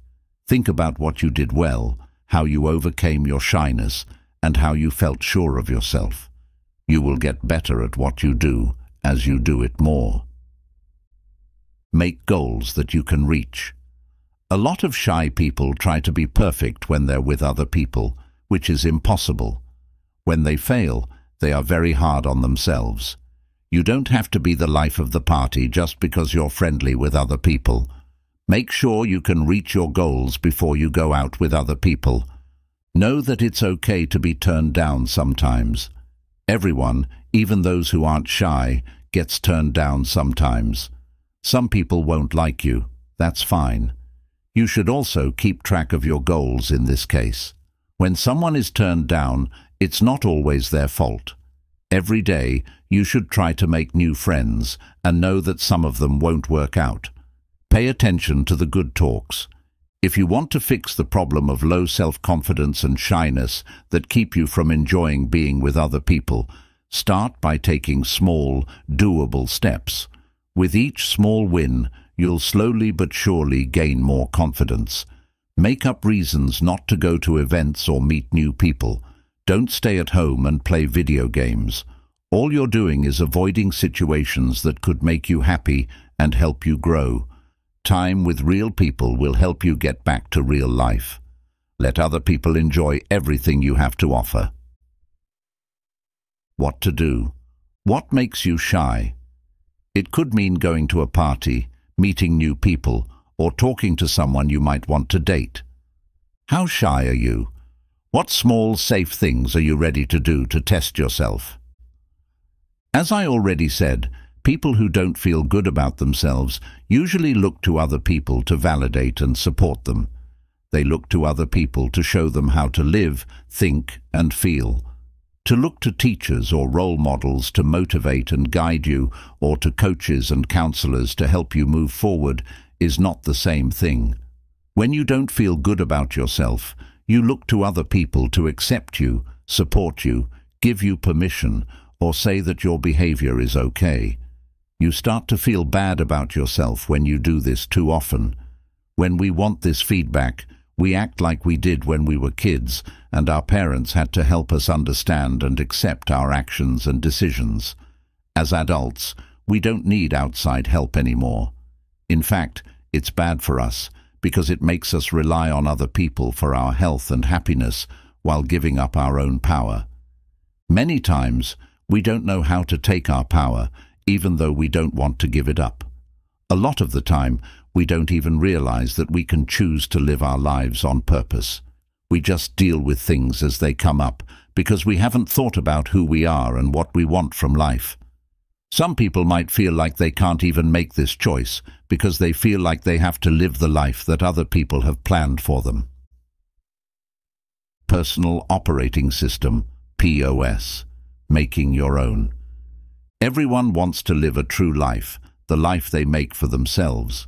Think about what you did well, how you overcame your shyness, and how you felt sure of yourself. You will get better at what you do as you do it more. Make goals that you can reach. A lot of shy people try to be perfect when they're with other people, which is impossible. When they fail, they are very hard on themselves. You don't have to be the life of the party just because you're friendly with other people. Make sure you can reach your goals before you go out with other people. Know that it's okay to be turned down sometimes. Everyone, even those who aren't shy, gets turned down sometimes. Some people won't like you. That's fine. You should also keep track of your goals in this case. When someone is turned down, it's not always their fault. Every day, you should try to make new friends and know that some of them won't work out. Pay attention to the good talks. If you want to fix the problem of low self-confidence and shyness that keep you from enjoying being with other people, start by taking small, doable steps. With each small win, you'll slowly but surely gain more confidence. Make up reasons not to go to events or meet new people. Don't stay at home and play video games. All you're doing is avoiding situations that could make you happy and help you grow. Time with real people will help you get back to real life. Let other people enjoy everything you have to offer. What to do? What makes you shy? It could mean going to a party, meeting new people, or talking to someone you might want to date. How shy are you? What small, safe things are you ready to do to test yourself? As I already said, People who don't feel good about themselves usually look to other people to validate and support them. They look to other people to show them how to live, think, and feel. To look to teachers or role models to motivate and guide you, or to coaches and counselors to help you move forward, is not the same thing. When you don't feel good about yourself, you look to other people to accept you, support you, give you permission, or say that your behavior is okay. You start to feel bad about yourself when you do this too often. When we want this feedback, we act like we did when we were kids, and our parents had to help us understand and accept our actions and decisions. As adults, we don't need outside help anymore. In fact, it's bad for us, because it makes us rely on other people for our health and happiness while giving up our own power. Many times, we don't know how to take our power, even though we don't want to give it up. A lot of the time, we don't even realize that we can choose to live our lives on purpose. We just deal with things as they come up because we haven't thought about who we are and what we want from life. Some people might feel like they can't even make this choice because they feel like they have to live the life that other people have planned for them. Personal Operating System, POS, making your own. Everyone wants to live a true life, the life they make for themselves.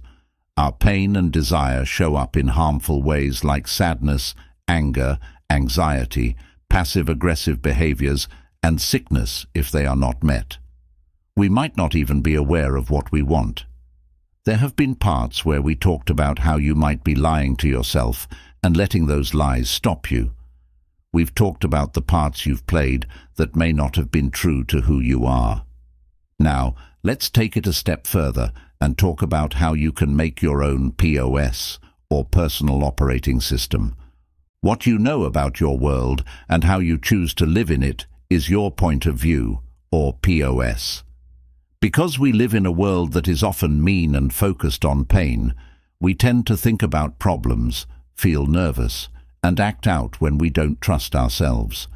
Our pain and desire show up in harmful ways like sadness, anger, anxiety, passive-aggressive behaviors, and sickness if they are not met. We might not even be aware of what we want. There have been parts where we talked about how you might be lying to yourself and letting those lies stop you. We've talked about the parts you've played that may not have been true to who you are. Now, let's take it a step further and talk about how you can make your own POS, or personal operating system. What you know about your world and how you choose to live in it is your point of view, or POS. Because we live in a world that is often mean and focused on pain, we tend to think about problems, feel nervous, and act out when we don't trust ourselves.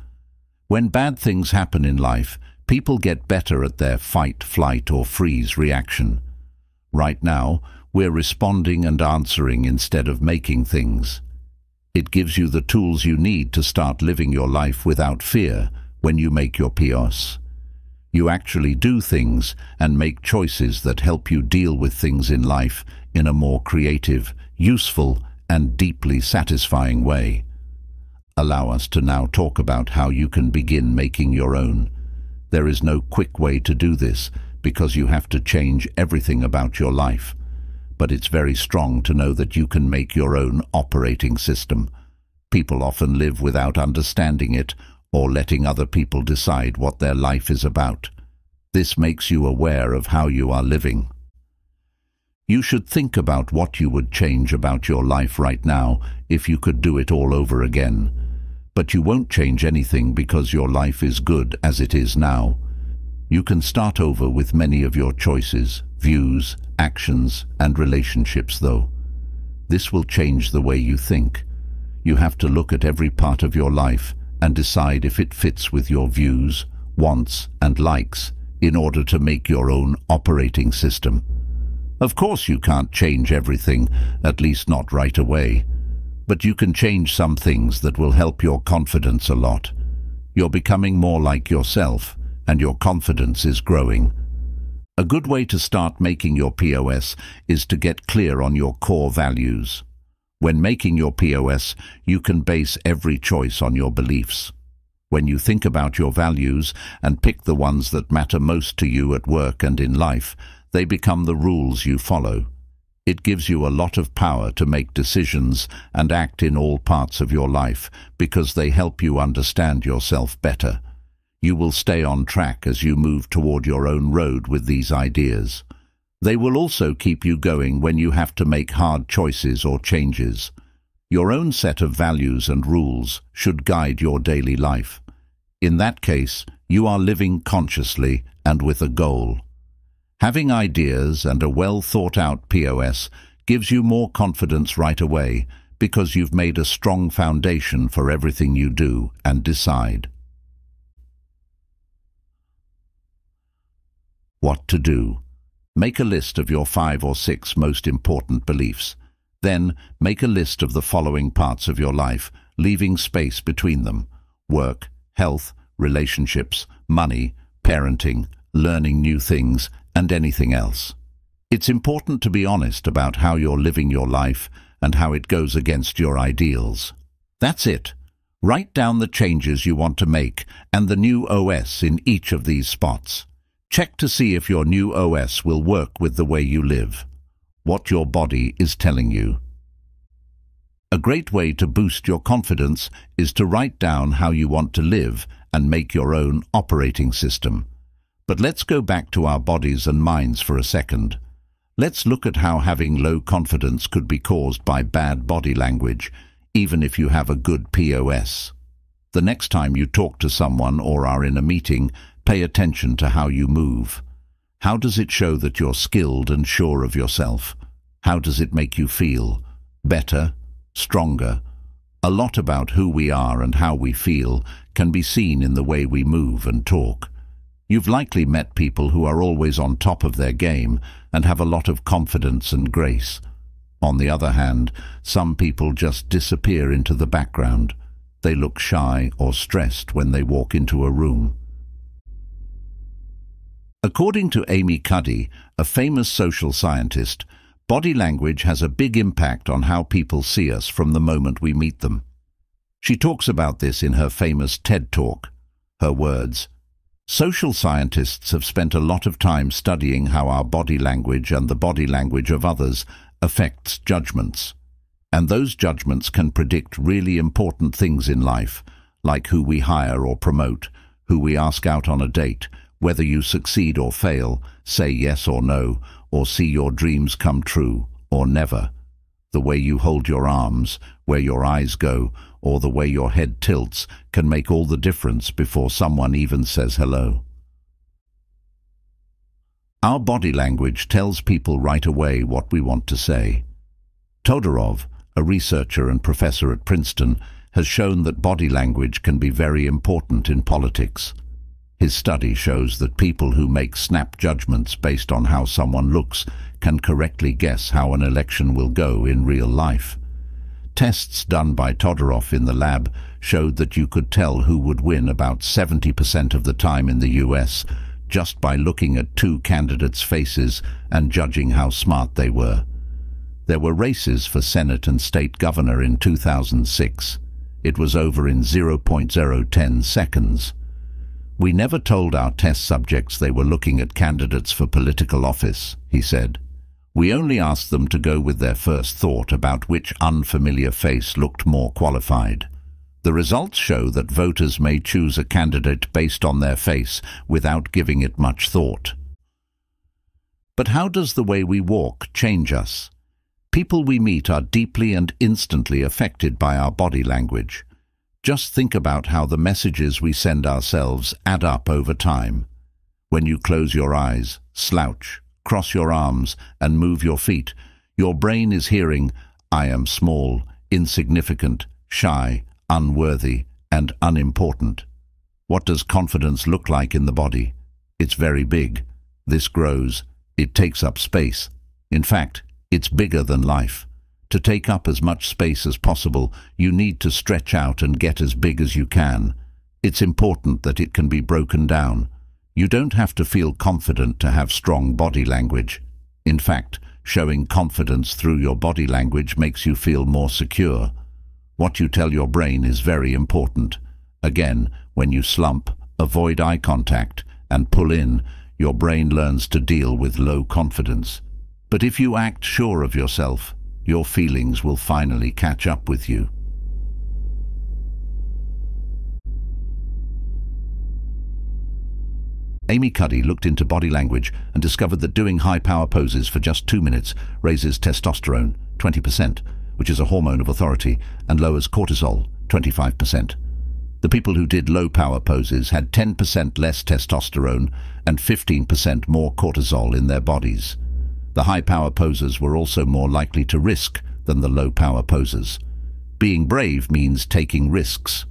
When bad things happen in life, people get better at their fight, flight, or freeze reaction. Right now, we're responding and answering instead of making things. It gives you the tools you need to start living your life without fear when you make your POS. You actually do things and make choices that help you deal with things in life in a more creative, useful, and deeply satisfying way. Allow us to now talk about how you can begin making your own. There is no quick way to do this because you have to change everything about your life. But it's very strong to know that you can make your own operating system. People often live without understanding it or letting other people decide what their life is about. This makes you aware of how you are living. You should think about what you would change about your life right now if you could do it all over again. But you won't change anything because your life is good as it is now. You can start over with many of your choices, views, actions, and relationships, though. This will change the way you think. You have to look at every part of your life and decide if it fits with your views, wants, and likes in order to make your own operating system. Of course, you can't change everything, at least not right away. But you can change some things that will help your confidence a lot. You're becoming more like yourself, and your confidence is growing. A good way to start making your POS is to get clear on your core values. When making your POS, you can base every choice on your beliefs. When you think about your values and pick the ones that matter most to you at work and in life, they become the rules you follow. It gives you a lot of power to make decisions and act in all parts of your life because they help you understand yourself better. You will stay on track as you move toward your own road with these ideas. They will also keep you going when you have to make hard choices or changes. Your own set of values and rules should guide your daily life. In that case, you are living consciously and with a goal. Having ideas and a well-thought-out POS gives you more confidence right away because you've made a strong foundation for everything you do and decide. What to do. Make a list of your 5 or 6 most important beliefs. Then, make a list of the following parts of your life, leaving space between them: work, health, relationships, money, parenting, learning new things, and anything else. It's important to be honest about how you're living your life and how it goes against your ideals. That's it. Write down the changes you want to make and the new OS in each of these spots. Check to see if your new OS will work with the way you live, what your body is telling you. A great way to boost your confidence is to write down how you want to live and make your own operating system. But let's go back to our bodies and minds for a second. Let's look at how having low confidence could be caused by bad body language, even if you have a good POS. The next time you talk to someone or are in a meeting, pay attention to how you move. How does it show that you're skilled and sure of yourself? How does it make you feel? Better? Stronger? A lot about who we are and how we feel can be seen in the way we move and talk. You've likely met people who are always on top of their game and have a lot of confidence and grace. On the other hand, some people just disappear into the background. They look shy or stressed when they walk into a room. According to Amy Cuddy, a famous social scientist, body language has a big impact on how people see us from the moment we meet them. She talks about this in her famous TED Talk. Her words: "Social scientists have spent a lot of time studying how our body language and the body language of others affects judgments. And those judgments can predict really important things in life, like who we hire or promote, who we ask out on a date, whether you succeed or fail, say yes or no, or see your dreams come true or never. The way you hold your arms, where your eyes go, or the way your head tilts can make all the difference before someone even says hello." Our body language tells people right away what we want to say. Todorov, a researcher and professor at Princeton, has shown that body language can be very important in politics. His study shows that people who make snap judgments based on how someone looks can correctly guess how an election will go in real life. Tests done by Todorov in the lab showed that you could tell who would win about 70% of the time in the US just by looking at 2 candidates' faces and judging how smart they were. There were races for Senate and state governor in 2006. It was over in 0.010 seconds. "We never told our test subjects they were looking at candidates for political office," he said. "We only asked them to go with their first thought about which unfamiliar face looked more qualified. The results show that voters may choose a candidate based on their face without giving it much thought." But how does the way we walk change us? People we meet are deeply and instantly affected by our body language. Just think about how the messages we send ourselves add up over time. When you close your eyes, slouch, cross your arms, and move your feet, your brain is hearing, "I am small, insignificant, shy, unworthy, and unimportant." What does confidence look like in the body? It's very big. This grows. It takes up space. In fact, it's bigger than life. To take up as much space as possible, you need to stretch out and get as big as you can. It's important that it can be broken down. You don't have to feel confident to have strong body language. In fact, showing confidence through your body language makes you feel more secure. What you tell your brain is very important. Again, when you slump, avoid eye contact, and pull in, your brain learns to deal with low confidence. But if you act sure of yourself, your feelings will finally catch up with you. Amy Cuddy looked into body language and discovered that doing high-power poses for just 2 minutes raises testosterone, 20%, which is a hormone of authority, and lowers cortisol, 25%. The people who did low-power poses had 10% less testosterone and 15% more cortisol in their bodies. The high-power posers were also more likely to risk than the low-power posers. Being brave means taking risks.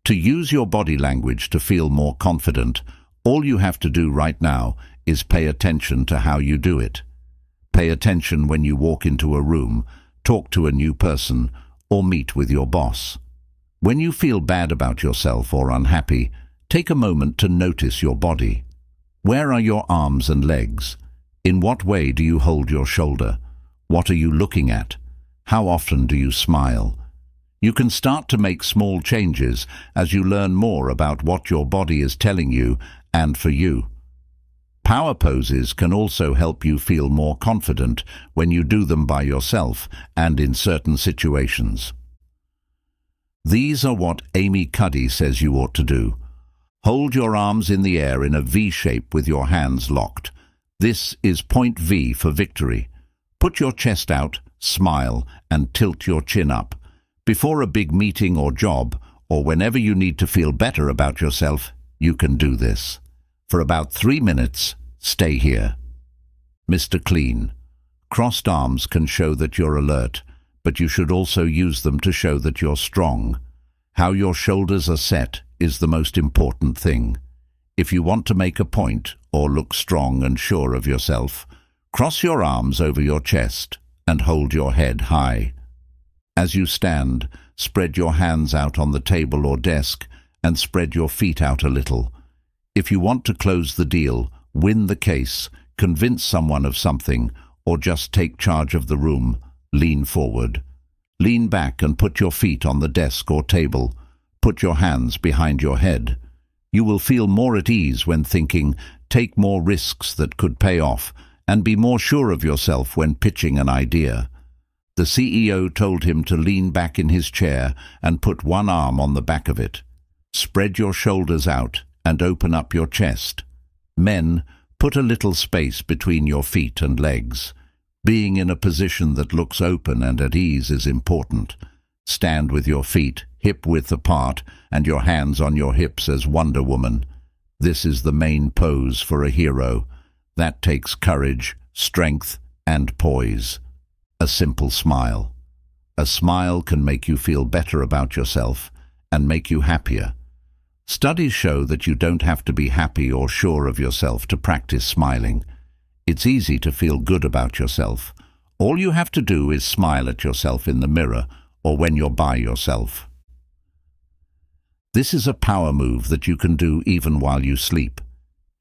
To use your body language to feel more confident, all you have to do right now is pay attention to how you do it. Pay attention when you walk into a room, talk to a new person, or meet with your boss. When you feel bad about yourself or unhappy, take a moment to notice your body. Where are your arms and legs? In what way do you hold your shoulder? What are you looking at? How often do you smile? You can start to make small changes as you learn more about what your body is telling you and for you. Power poses can also help you feel more confident when you do them by yourself and in certain situations. These are what Amy Cuddy says you ought to do. Hold your arms in the air in a V shape with your hands locked. This is point V for victory. Put your chest out, smile, and tilt your chin up. Before a big meeting or job, or whenever you need to feel better about yourself, you can do this. For about 3 minutes, stay here. Mr. Clean. Crossed arms can show that you're alert, but you should also use them to show that you're strong. How your shoulders are set is the most important thing. If you want to make a point or look strong and sure of yourself, cross your arms over your chest and hold your head high. As you stand, spread your hands out on the table or desk and spread your feet out a little. If you want to close the deal, win the case, convince someone of something, or just take charge of the room, lean forward. Lean back and put your feet on the desk or table. Put your hands behind your head. You will feel more at ease when thinking, take more risks that could pay off, and be more sure of yourself when pitching an idea. The CEO told him to lean back in his chair and put one arm on the back of it. Spread your shoulders out and open up your chest. Men, put a little space between your feet and legs. Being in a position that looks open and at ease is important. Stand with your feet hip-width apart and your hands on your hips as Wonder Woman. This is the main pose for a hero. That takes courage, strength, and poise. A simple smile. A smile can make you feel better about yourself and make you happier. Studies show that you don't have to be happy or sure of yourself to practice smiling. It's easy to feel good about yourself. All you have to do is smile at yourself in the mirror or when you're by yourself. This is a power move that you can do even while you sleep.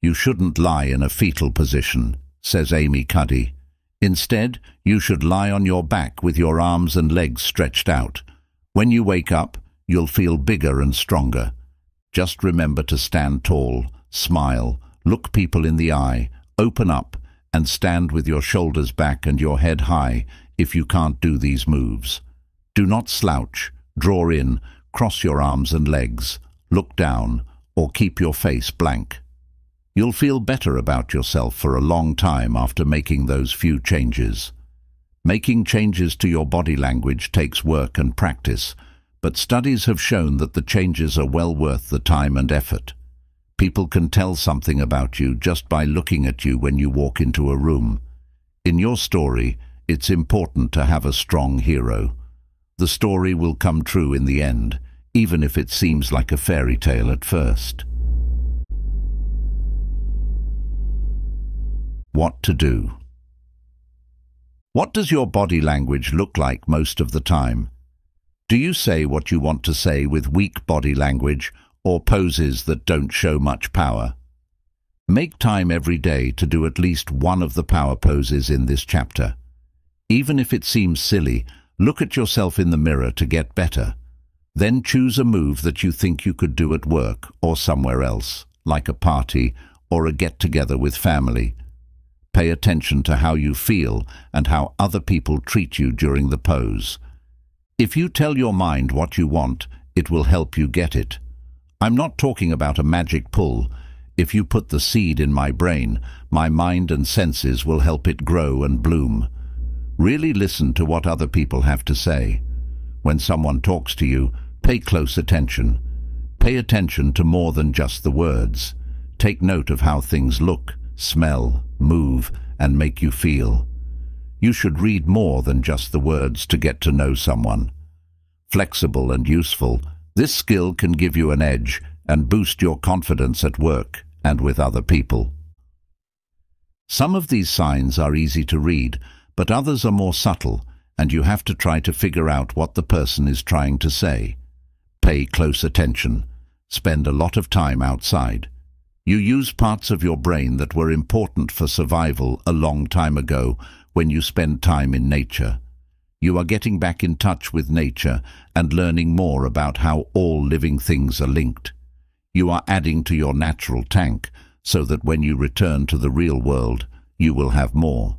You shouldn't lie in a fetal position, says Amy Cuddy. Instead, you should lie on your back with your arms and legs stretched out. When you wake up, you'll feel bigger and stronger. Just remember to stand tall, smile, look people in the eye, open up, and stand with your shoulders back and your head high if you can't do these moves. Do not slouch, draw in, cross your arms and legs, look down, or keep your face blank. You'll feel better about yourself for a long time after making those few changes. Making changes to your body language takes work and practice, but studies have shown that the changes are well worth the time and effort. People can tell something about you just by looking at you when you walk into a room. In your story, it's important to have a strong hero. The story will come true in the end, even if it seems like a fairy tale at first. What to do? What does your body language look like most of the time? Do you say what you want to say with weak body language or poses that don't show much power? Make time every day to do at least one of the power poses in this chapter. Even if it seems silly, look at yourself in the mirror to get better. Then choose a move that you think you could do at work or somewhere else, like a party or a get-together with family. Pay attention to how you feel and how other people treat you during the pose. If you tell your mind what you want, it will help you get it. I'm not talking about a magic pull. If you put the seed in my brain, my mind and senses will help it grow and bloom. Really listen to what other people have to say. When someone talks to you, pay close attention. Pay attention to more than just the words. Take note of how things look, smell, move, and make you feel. You should read more than just the words to get to know someone. Flexible and useful, this skill can give you an edge and boost your confidence at work and with other people. Some of these signs are easy to read, but others are more subtle, and you have to try to figure out what the person is trying to say. Pay close attention. Spend a lot of time outside. You use parts of your brain that were important for survival a long time ago when you spend time in nature. You are getting back in touch with nature and learning more about how all living things are linked. You are adding to your natural tank so that when you return to the real world, you will have more.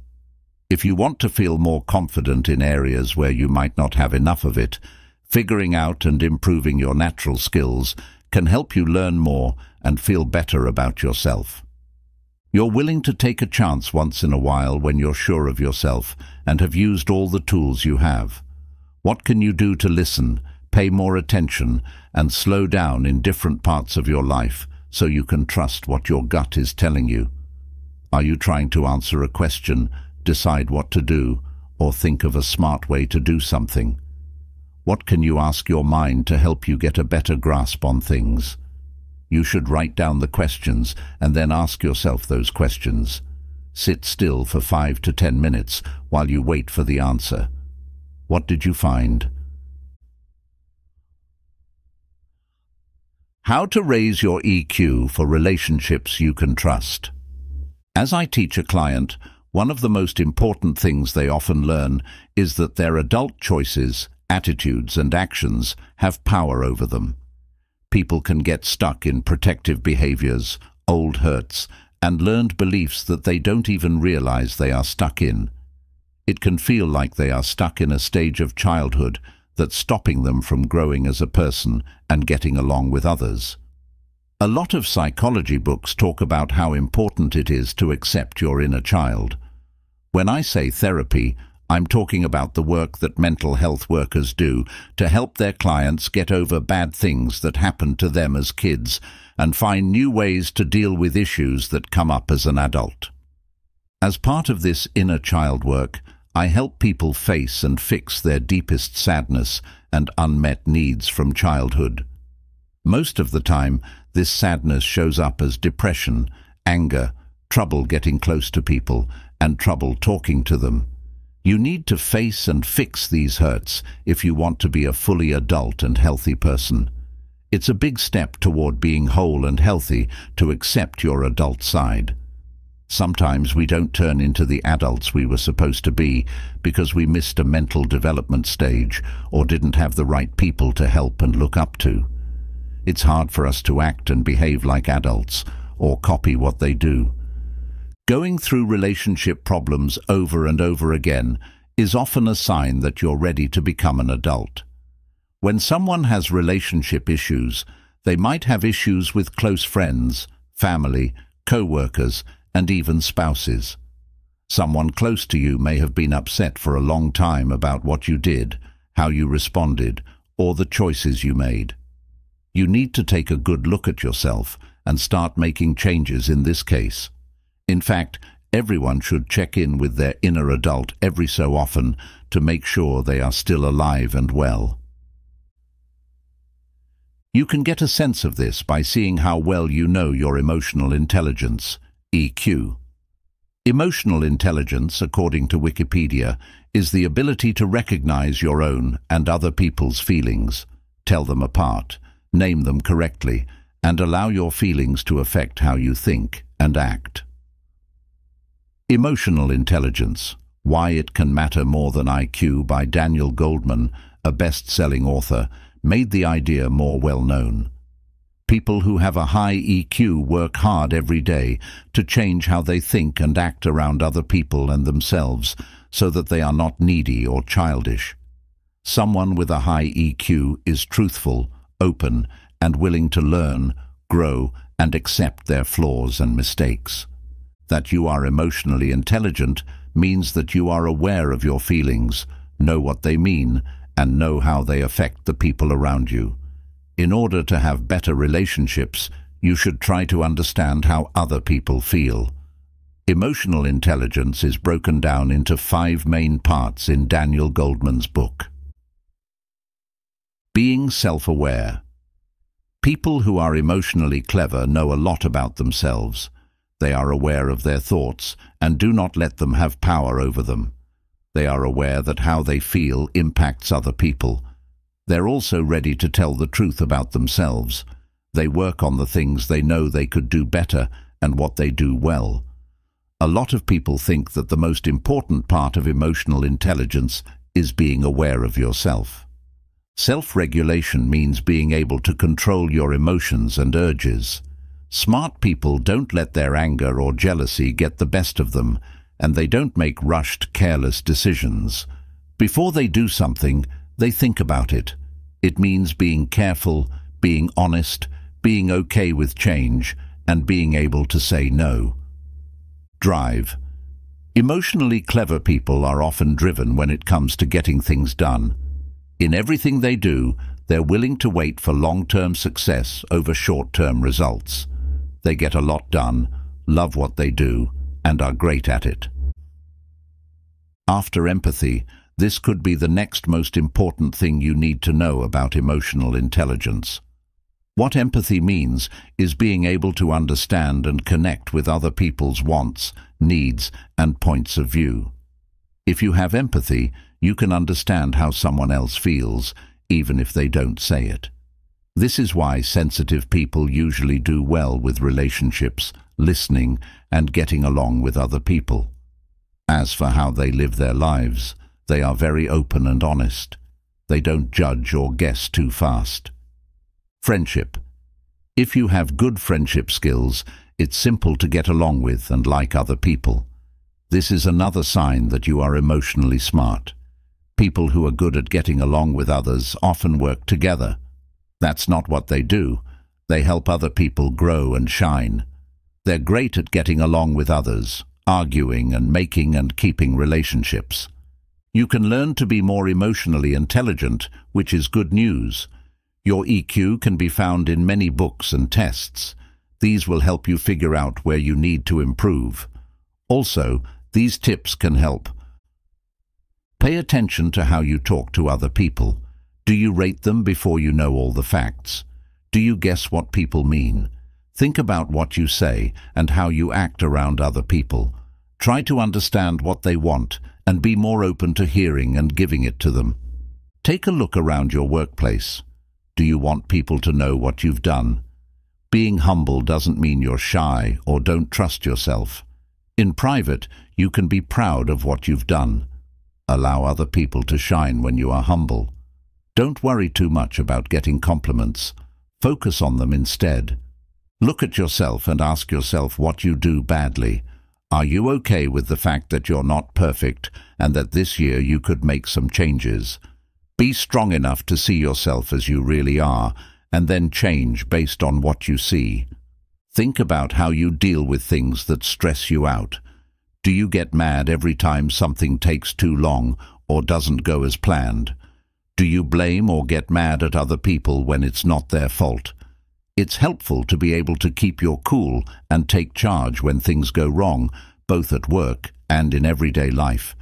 If you want to feel more confident in areas where you might not have enough of it, figuring out and improving your natural skills can help you learn more and feel better about yourself. You're willing to take a chance once in a while when you're sure of yourself and have used all the tools you have. What can you do to listen, pay more attention, and slow down in different parts of your life so you can trust what your gut is telling you? Are you trying to answer a question, decide what to do, or think of a smart way to do something? What can you ask your mind to help you get a better grasp on things? You should write down the questions and then ask yourself those questions. Sit still for 5 to 10 minutes while you wait for the answer. What did you find? How to raise your EQ for relationships you can trust. As I teach a client, one of the most important things they often learn is that their adult choices, attitudes, and actions have power over them. People can get stuck in protective behaviors, old hurts, and learned beliefs that they don't even realize they are stuck in. It can feel like they are stuck in a stage of childhood that's stopping them from growing as a person and getting along with others. A lot of psychology books talk about how important it is to accept your inner child. When I say therapy, I'm talking about the work that mental health workers do to help their clients get over bad things that happened to them as kids and find new ways to deal with issues that come up as an adult. As part of this inner child work, I help people face and fix their deepest sadness and unmet needs from childhood. Most of the time, this sadness shows up as depression, anger, trouble getting close to people, and trouble talking to them. You need to face and fix these hurts if you want to be a fully adult and healthy person. It's a big step toward being whole and healthy to accept your adult side. Sometimes we don't turn into the adults we were supposed to be because we missed a mental development stage or didn't have the right people to help and look up to. It's hard for us to act and behave like adults or copy what they do. Going through relationship problems over and over again is often a sign that you're ready to become an adult. When someone has relationship issues, they might have issues with close friends, family, co-workers, and even spouses. Someone close to you may have been upset for a long time about what you did, how you responded, or the choices you made. You need to take a good look at yourself and start making changes in this case. In fact, everyone should check in with their inner adult every so often to make sure they are still alive and well. You can get a sense of this by seeing how well you know your emotional intelligence, EQ. Emotional intelligence, according to Wikipedia, is the ability to recognize your own and other people's feelings, tell them apart, name them correctly, and allow your feelings to affect how you think and act. Emotional Intelligence, Why It Can Matter More Than IQ by Daniel Goldman, a best-selling author, made the idea more well-known. People who have a high EQ work hard every day to change how they think and act around other people and themselves so that they are not needy or childish. Someone with a high EQ is truthful, open, and willing to learn, grow, and accept their flaws and mistakes. That you are emotionally intelligent means that you are aware of your feelings, know what they mean, and know how they affect the people around you. In order to have better relationships, you should try to understand how other people feel. Emotional intelligence is broken down into 5 main parts in Daniel Goldman's book. Being self-aware. People who are emotionally clever know a lot about themselves. They are aware of their thoughts and do not let them have power over them. They are aware that how they feel impacts other people. They're also ready to tell the truth about themselves. They work on the things they know they could do better and what they do well. A lot of people think that the most important part of emotional intelligence is being aware of yourself. Self-regulation means being able to control your emotions and urges. Smart people don't let their anger or jealousy get the best of them, and they don't make rushed, careless decisions. Before they do something, they think about it. It means being careful, being honest, being okay with change, and being able to say no. Drive. Emotionally clever people are often driven when it comes to getting things done. In everything they do, they're willing to wait for long-term success over short-term results. They get a lot done, love what they do, and are great at it. After empathy, this could be the next most important thing you need to know about emotional intelligence. What empathy means is being able to understand and connect with other people's wants, needs, and points of view. If you have empathy, you can understand how someone else feels, even if they don't say it. This is why sensitive people usually do well with relationships, listening, and getting along with other people. As for how they live their lives, they are very open and honest. They don't judge or guess too fast. Friendship. If you have good friendship skills, it's simple to get along with and like other people. This is another sign that you are emotionally smart. People who are good at getting along with others often work together. That's not what they do. They help other people grow and shine. They're great at getting along with others, arguing and making and keeping relationships. You can learn to be more emotionally intelligent, which is good news. Your EQ can be found in many books and tests. These will help you figure out where you need to improve. Also, these tips can help. Pay attention to how you talk to other people. Do you rate them before you know all the facts? Do you guess what people mean? Think about what you say and how you act around other people. Try to understand what they want and be more open to hearing and giving it to them. Take a look around your workplace. Do you want people to know what you've done? Being humble doesn't mean you're shy or don't trust yourself. In private, you can be proud of what you've done. Allow other people to shine when you are humble. Don't worry too much about getting compliments. Focus on them instead. Look at yourself and ask yourself what you do badly. Are you okay with the fact that you're not perfect and that this year you could make some changes? Be strong enough to see yourself as you really are, and then change based on what you see. Think about how you deal with things that stress you out. Do you get mad every time something takes too long or doesn't go as planned? Do you blame or get mad at other people when it's not their fault? It's helpful to be able to keep your cool and take charge when things go wrong, both at work and in everyday life.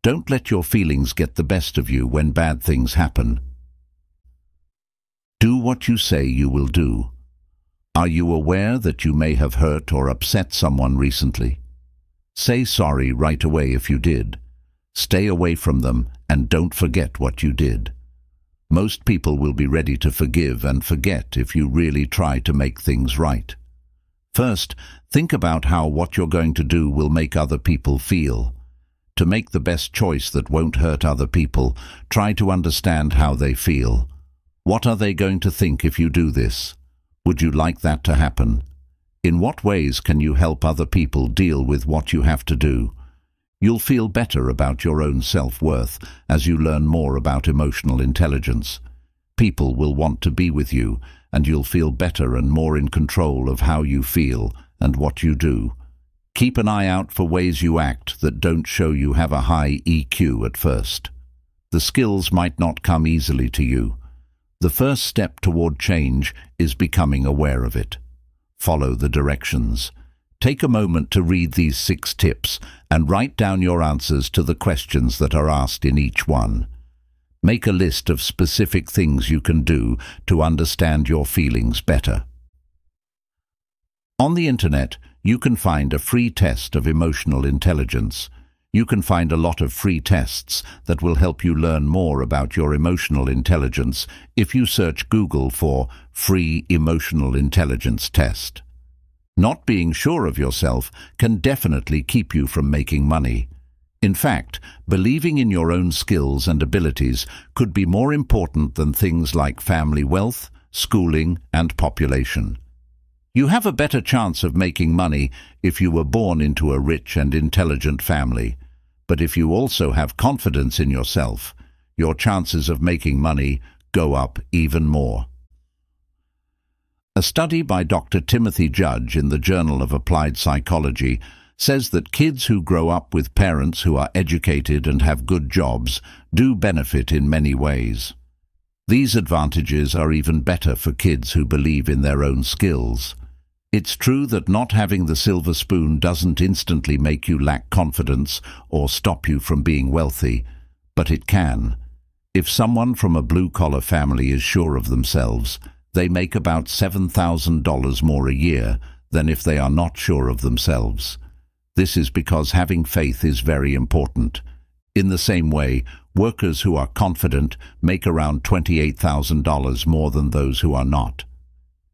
Don't let your feelings get the best of you when bad things happen. Do what you say you will do. Are you aware that you may have hurt or upset someone recently? Say sorry right away if you did. Stay away from them and don't forget what you did. Most people will be ready to forgive and forget if you really try to make things right. First, think about how what you're going to do will make other people feel. To make the best choice that won't hurt other people, try to understand how they feel. What are they going to think if you do this? Would you like that to happen? In what ways can you help other people deal with what you have to do? You'll feel better about your own self-worth as you learn more about emotional intelligence. People will want to be with you, and you'll feel better and more in control of how you feel and what you do. Keep an eye out for ways you act that don't show you have a high EQ at first. The skills might not come easily to you. The first step toward change is becoming aware of it. Follow the directions. Take a moment to read these 6 tips and write down your answers to the questions that are asked in each one. Make a list of specific things you can do to understand your feelings better. On the internet, you can find a free test of emotional intelligence. You can find a lot of free tests that will help you learn more about your emotional intelligence if you search Google for free emotional intelligence test. Not being sure of yourself can definitely keep you from making money. In fact, believing in your own skills and abilities could be more important than things like family wealth, schooling, and population. You have a better chance of making money if you were born into a rich and intelligent family. But if you also have confidence in yourself, your chances of making money go up even more. A study by Dr. Timothy Judge in the Journal of Applied Psychology says that kids who grow up with parents who are educated and have good jobs do benefit in many ways. These advantages are even better for kids who believe in their own skills. It's true that not having the silver spoon doesn't instantly make you lack confidence or stop you from being wealthy, but it can. If someone from a blue-collar family is sure of themselves, they make about $7,000 more a year than if they are not sure of themselves. This is because having faith is very important. In the same way, workers who are confident make around $28,000 more than those who are not.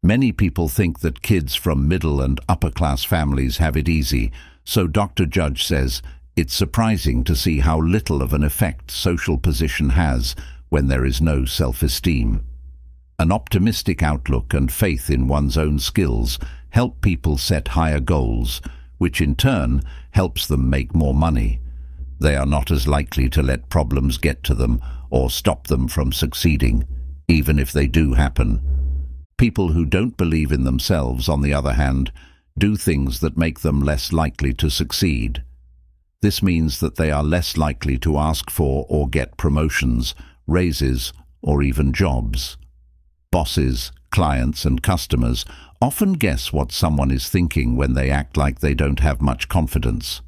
Many people think that kids from middle and upper-class families have it easy, so Dr. Judge says it's surprising to see how little of an effect social position has when there is no self-esteem. An optimistic outlook and faith in one's own skills help people set higher goals, which in turn helps them make more money. They are not as likely to let problems get to them or stop them from succeeding, even if they do happen. People who don't believe in themselves, on the other hand, do things that make them less likely to succeed. This means that they are less likely to ask for or get promotions, raises, or even jobs. Bosses, clients, and customers often guess what someone is thinking when they act like they don't have much confidence.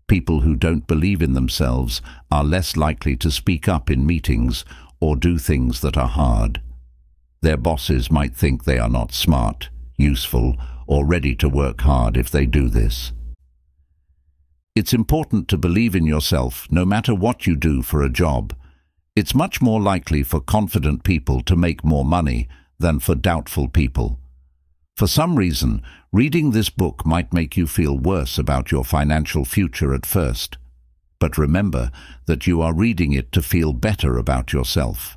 People who don't believe in themselves are less likely to speak up in meetings or do things that are hard. Their bosses might think they are not smart, useful, or ready to work hard if they do this. It's important to believe in yourself no matter what you do for a job. It's much more likely for confident people to make more money than for doubtful people. For some reason, reading this book might make you feel worse about your financial future at first. But remember that you are reading it to feel better about yourself.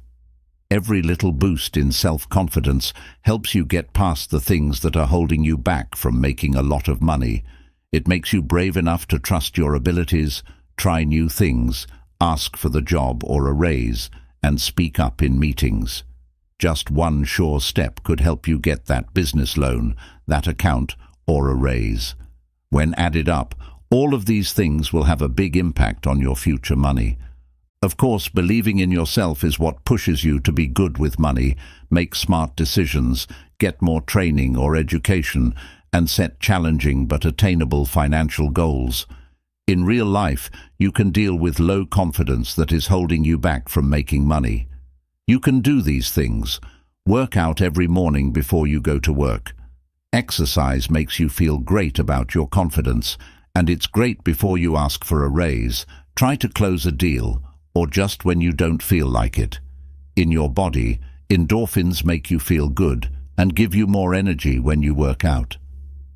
Every little boost in self-confidence helps you get past the things that are holding you back from making a lot of money. It makes you brave enough to trust your abilities, try new things, ask for the job or a raise, and speak up in meetings. Just one sure step could help you get that business loan, that account, or a raise. When added up, all of these things will have a big impact on your future money. Of course, believing in yourself is what pushes you to be good with money, make smart decisions, get more training or education, and set challenging but attainable financial goals. In real life, you can deal with low confidence that is holding you back from making money. You can do these things. Work out every morning before you go to work. Exercise makes you feel great about your confidence, and it's great before you ask for a raise, try to close a deal, or just when you don't feel like it. In your body, endorphins make you feel good and give you more energy when you work out.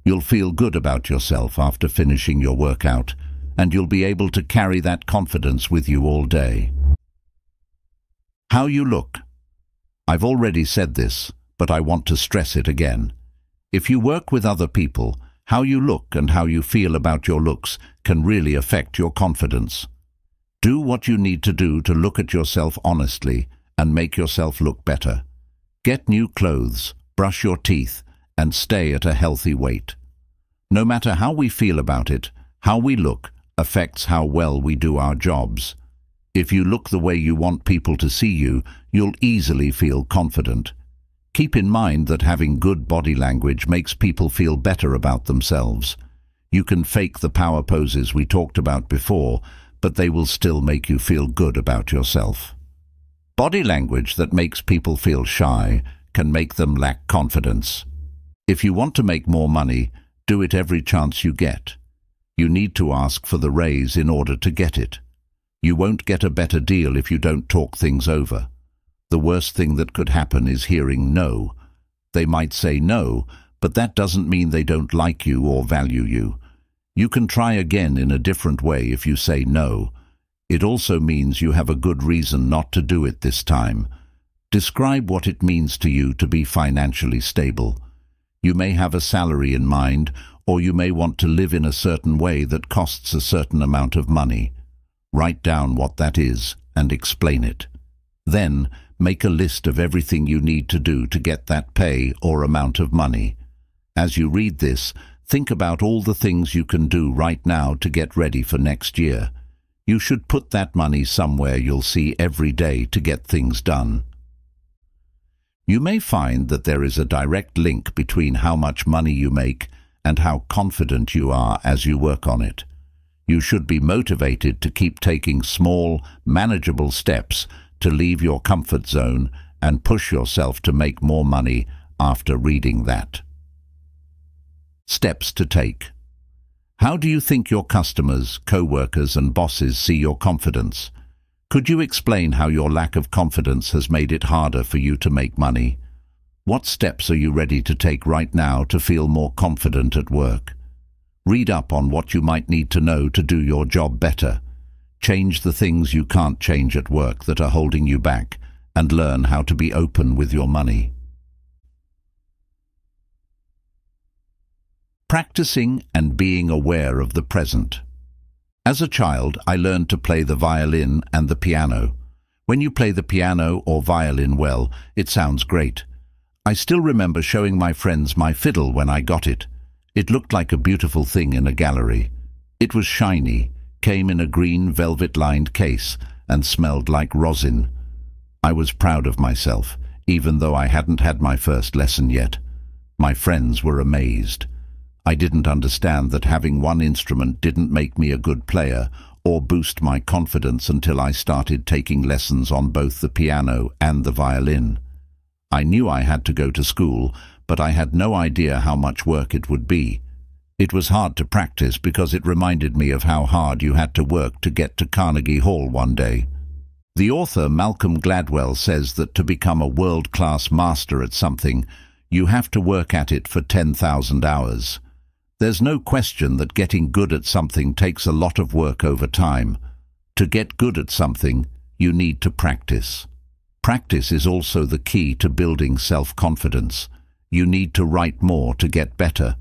You'll feel good about yourself after finishing your workout, and you'll be able to carry that confidence with you all day. How you look. I've already said this, but I want to stress it again. If you work with other people, how you look and how you feel about your looks can really affect your confidence. Do what you need to do to look at yourself honestly and make yourself look better. Get new clothes, brush your teeth, and stay at a healthy weight. No matter how we feel about it, how we look affects how well we do our jobs. If you look the way you want people to see you, you'll easily feel confident. Keep in mind that having good body language makes people feel better about themselves. You can fake the power poses we talked about before, but they will still make you feel good about yourself. Body language that makes people feel shy can make them lack confidence. If you want to make more money, Do it every chance you get. You need to ask for the raise in order to get it. You won't get a better deal if you don't talk things over. The worst thing that could happen is hearing no. They might say no, but that doesn't mean they don't like you or value you. You can try again in a different way if you say no. It also means you have a good reason not to do it this time. Describe what it means to you to be financially stable. You may have a salary in mind, or you may want to live in a certain way that costs a certain amount of money. Write down what that is and explain it. Then, make a list of everything you need to do to get that pay or amount of money. As you read this, think about all the things you can do right now to get ready for next year. You should put that money somewhere you'll see every day to get things done. You may find that there is a direct link between how much money you make and how confident you are as you work on it. You should be motivated to keep taking small, manageable steps to leave your comfort zone and push yourself to make more money after reading that. Steps to take. How do you think your customers, co-workers and bosses see your confidence? Could you explain how your lack of confidence has made it harder for you to make money? What steps are you ready to take right now to feel more confident at work? Read up on what you might need to know to do your job better. Change the things you can't change at work that are holding you back, and learn how to be open with your money. Practicing and being aware of the present. As a child, I learned to play the violin and the piano. When you play the piano or violin well, it sounds great. I still remember showing my friends my fiddle when I got it. It looked like a beautiful thing in a gallery. It was shiny, came in a green velvet-lined case, and smelled like rosin. I was proud of myself, even though I hadn't had my first lesson yet. My friends were amazed. I didn't understand that having one instrument didn't make me a good player or boost my confidence until I started taking lessons on both the piano and the violin. I knew I had to go to school, but I had no idea how much work it would be. It was hard to practice because it reminded me of how hard you had to work to get to Carnegie Hall one day. The author Malcolm Gladwell says that to become a world-class master at something, you have to work at it for 10,000 hours. There's no question that getting good at something takes a lot of work over time. To get good at something, you need to practice. Practice is also the key to building self-confidence. You need to write more to get better.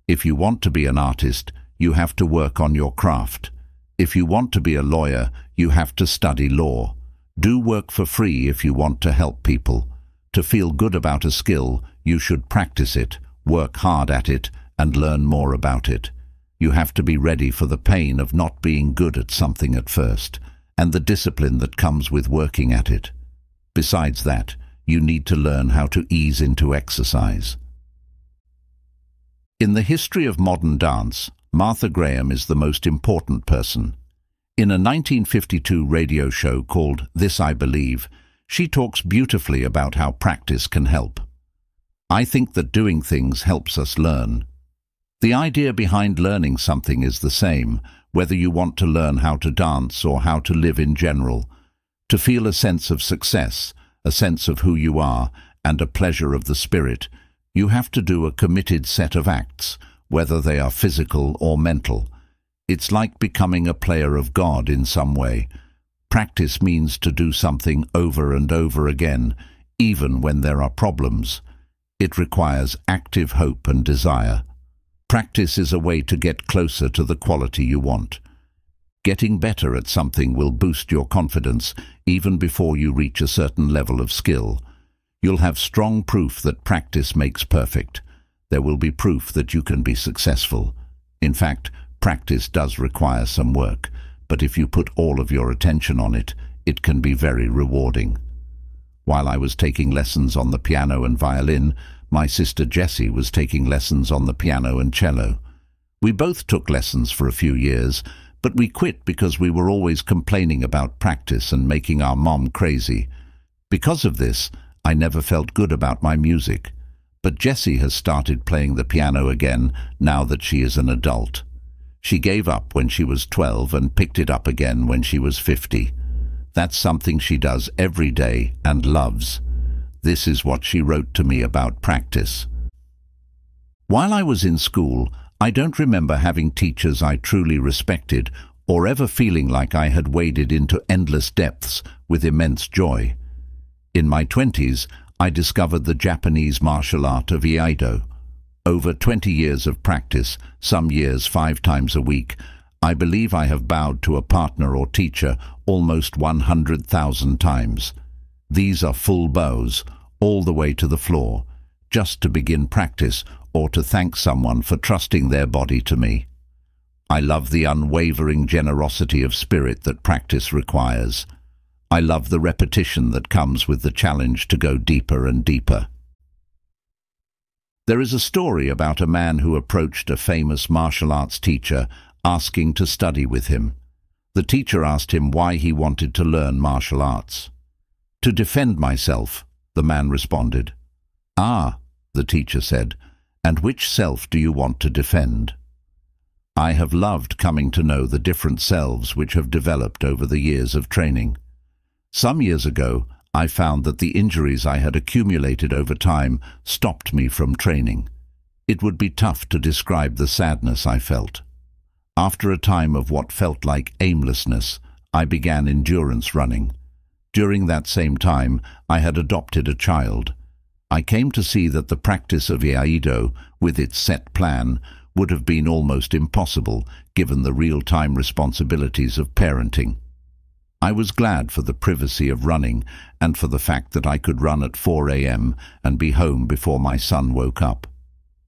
If you want to be an artist, you have to work on your craft. If you want to be a lawyer, you have to study law. Do work for free if you want to help people. To feel good about a skill, you should practice it, work hard at it, and learn more about it. You have to be ready for the pain of not being good at something at first, and the discipline that comes with working at it. Besides that, you need to learn how to ease into exercise. In the history of modern dance, Martha Graham is the most important person. In a 1952 radio show called This I Believe, she talks beautifully about how practice can help. I think that doing things helps us learn. The idea behind learning something is the same, whether you want to learn how to dance or how to live in general. To feel a sense of success, a sense of who you are, and a pleasure of the spirit, you have to do a committed set of acts, whether they are physical or mental. It's like becoming a player of God in some way. Practice means to do something over and over again, even when there are problems. It requires active hope and desire. Practice is a way to get closer to the quality you want. Getting better at something will boost your confidence even before you reach a certain level of skill. You'll have strong proof that practice makes perfect. There will be proof that you can be successful. In fact, practice does require some work, but if you put all of your attention on it, it can be very rewarding. While I was taking lessons on the piano and violin, my sister Jessie was taking lessons on the piano and cello. We both took lessons for a few years, but we quit because we were always complaining about practice and making our mom crazy. Because of this, I never felt good about my music. But Jessie has started playing the piano again now that she is an adult. She gave up when she was 12 and picked it up again when she was 50. That's something she does every day and loves. This is what she wrote to me about practice. While I was in school, I don't remember having teachers I truly respected or ever feeling like I had waded into endless depths with immense joy. In my 20s, I discovered the Japanese martial art of Iaido. Over 20 years of practice, some years 5 times a week, I believe I have bowed to a partner or teacher almost 100,000 times. These are full bows, all the way to the floor, just to begin practice or to thank someone for trusting their body to me. I love the unwavering generosity of spirit that practice requires. I love the repetition that comes with the challenge to go deeper and deeper. There is a story about a man who approached a famous martial arts teacher asking to study with him. The teacher asked him why he wanted to learn martial arts. "To defend myself," the man responded. "Ah," the teacher said, "and which self do you want to defend?" I have loved coming to know the different selves which have developed over the years of training. Some years ago, I found that the injuries I had accumulated over time stopped me from training. It would be tough to describe the sadness I felt. After a time of what felt like aimlessness, I began endurance running. During that same time, I had adopted a child. I came to see that the practice of Iaido, with its set plan, would have been almost impossible given the real-time responsibilities of parenting. I was glad for the privacy of running and for the fact that I could run at 4 a.m. and be home before my son woke up.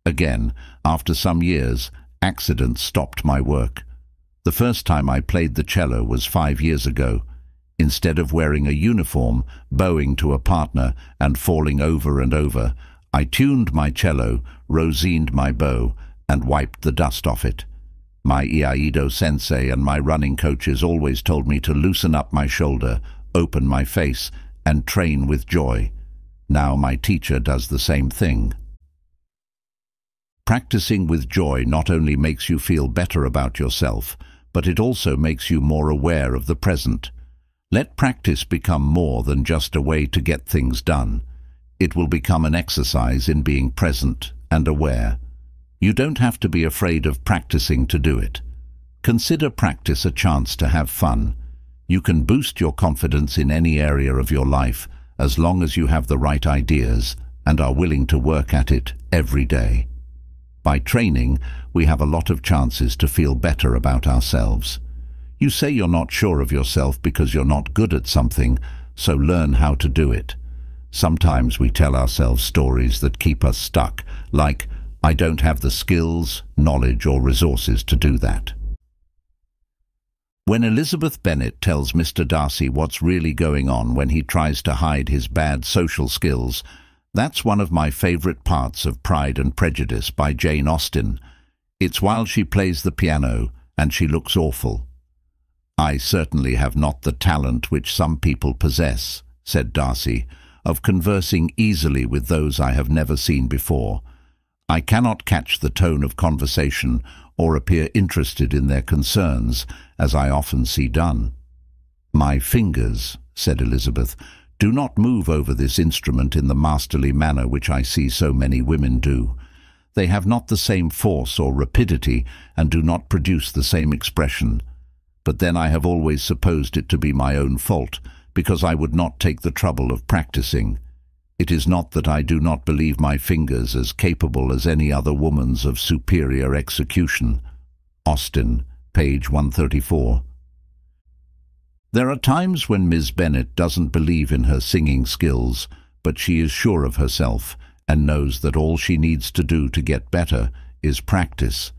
Again, after some years, accidents stopped my work. The first time I played the cello was 5 years ago. Instead of wearing a uniform, bowing to a partner, and falling over and over, I tuned my cello, rosined my bow, and wiped the dust off it. My Iaido sensei and my running coaches always told me to loosen up my shoulder, open my face, and train with joy. Now my teacher does the same thing. Practicing with joy not only makes you feel better about yourself, but it also makes you more aware of the present. Let practice become more than just a way to get things done. It will become an exercise in being present and aware. You don't have to be afraid of practicing to do it. Consider practice a chance to have fun. You can boost your confidence in any area of your life as long as you have the right ideas and are willing to work at it every day. By training, we have a lot of chances to feel better about ourselves. You say you're not sure of yourself because you're not good at something, so learn how to do it. Sometimes we tell ourselves stories that keep us stuck, like, "I don't have the skills, knowledge, or resources to do that." When Elizabeth Bennet tells Mr. Darcy what's really going on when he tries to hide his bad social skills, that's one of my favorite parts of Pride and Prejudice by Jane Austen. It's while she plays the piano and she looks awful. "I certainly have not the talent which some people possess," said Darcy, "of conversing easily with those I have never seen before. I cannot catch the tone of conversation or appear interested in their concerns, as I often see done." "My fingers," said Elizabeth, "do not move over this instrument in the masterly manner which I see so many women do. They have not the same force or rapidity and do not produce the same expression. But then I have always supposed it to be my own fault, because I would not take the trouble of practicing. It is not that I do not believe my fingers as capable as any other woman's of superior execution." Austen, page 134. There are times when Miss Bennet doesn't believe in her singing skills, but she is sure of herself and knows that all she needs to do to get better is practice.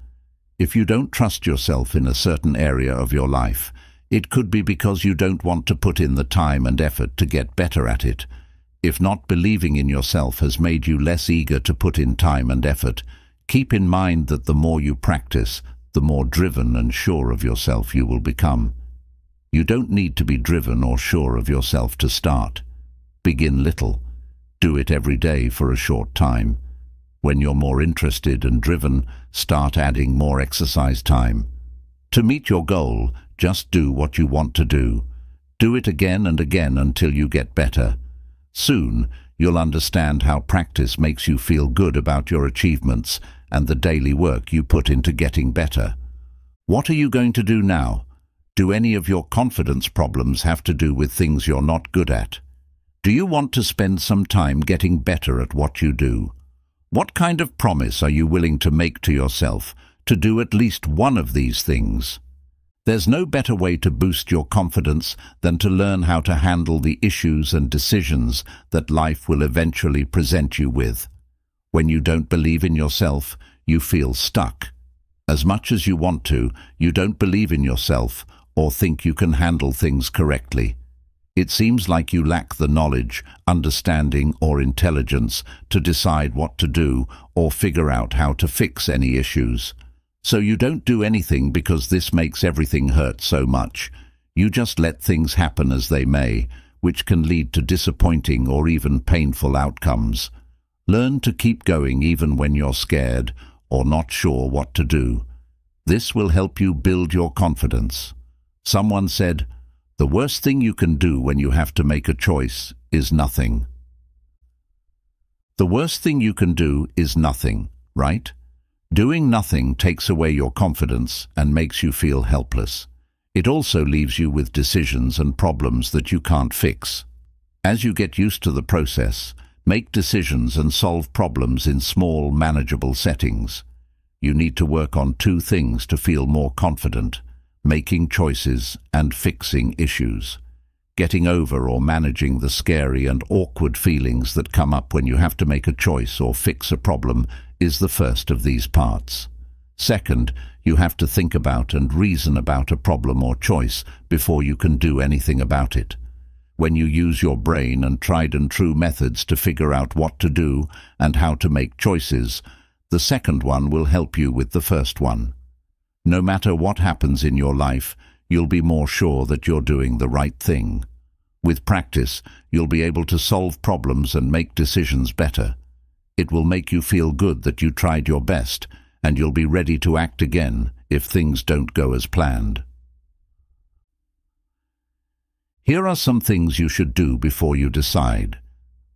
If you don't trust yourself in a certain area of your life, it could be because you don't want to put in the time and effort to get better at it. If not believing in yourself has made you less eager to put in time and effort, keep in mind that the more you practice, the more driven and sure of yourself you will become. You don't need to be driven or sure of yourself to start. Begin little. Do it every day for a short time. When you're more interested and driven, start adding more exercise time. To meet your goal, just do what you want to do. Do it again and again until you get better. Soon, you'll understand how practice makes you feel good about your achievements and the daily work you put into getting better. What are you going to do now? Do any of your confidence problems have to do with things you're not good at? Do you want to spend some time getting better at what you do? What kind of promise are you willing to make to yourself to do at least one of these things? There's no better way to boost your confidence than to learn how to handle the issues and decisions that life will eventually present you with. When you don't believe in yourself, you feel stuck. As much as you want to, you don't believe in yourself or think you can handle things correctly. It seems like you lack the knowledge, understanding, or intelligence to decide what to do or figure out how to fix any issues. So you don't do anything because this makes everything hurt so much. You just let things happen as they may, which can lead to disappointing or even painful outcomes. Learn to keep going even when you're scared or not sure what to do. This will help you build your confidence. Someone said, "The worst thing you can do when you have to make a choice is nothing." The worst thing you can do is nothing, right? Doing nothing takes away your confidence and makes you feel helpless. It also leaves you with decisions and problems that you can't fix. As you get used to the process, make decisions and solve problems in small, manageable settings. You need to work on two things to feel more confident: making choices and fixing issues. Getting over or managing the scary and awkward feelings that come up when you have to make a choice or fix a problem is the first of these parts. Second, you have to think about and reason about a problem or choice before you can do anything about it. When you use your brain and tried and true methods to figure out what to do and how to make choices, the second one will help you with the first one. No matter what happens in your life, you'll be more sure that you're doing the right thing. With practice, you'll be able to solve problems and make decisions better. It will make you feel good that you tried your best, and you'll be ready to act again if things don't go as planned. Here are some things you should do before you decide.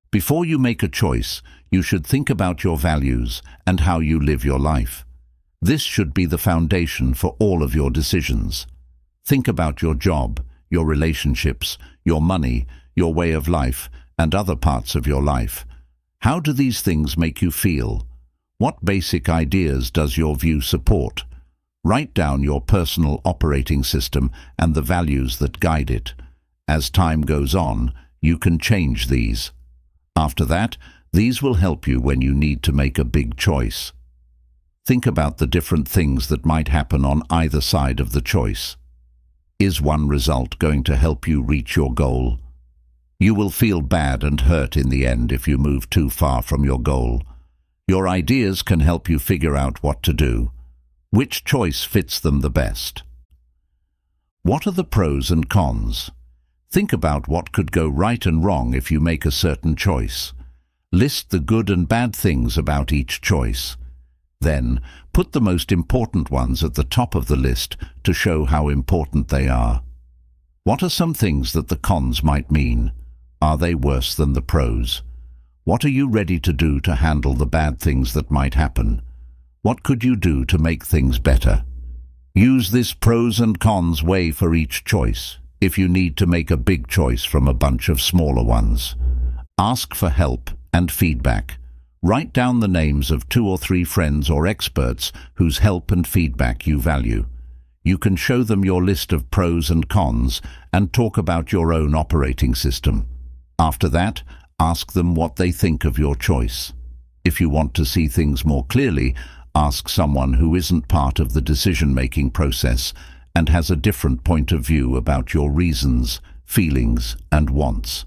Before you make a choice, you should think about your values and how you live your life. This should be the foundation for all of your decisions. Think about your job, your relationships, your money, your way of life, and other parts of your life. How do these things make you feel? What basic ideas does your view support? Write down your personal operating system and the values that guide it. As time goes on, you can change these. After that, these will help you when you need to make a big choice. Think about the different things that might happen on either side of the choice. Is one result going to help you reach your goal? You will feel bad and hurt in the end if you move too far from your goal. Your ideas can help you figure out what to do. Which choice fits them the best? What are the pros and cons? Think about what could go right and wrong if you make a certain choice. List the good and bad things about each choice. Then, put the most important ones at the top of the list to show how important they are. What are some things that the cons might mean? Are they worse than the pros? What are you ready to do to handle the bad things that might happen? What could you do to make things better? Use this pros and cons way for each choice, if you need to make a big choice from a bunch of smaller ones. Ask for help and feedback. Write down the names of 2 or 3 friends or experts whose help and feedback you value. You can show them your list of pros and cons and talk about your own operating system. After that, ask them what they think of your choice. If you want to see things more clearly, ask someone who isn't part of the decision-making process and has a different point of view about your reasons, feelings, and wants.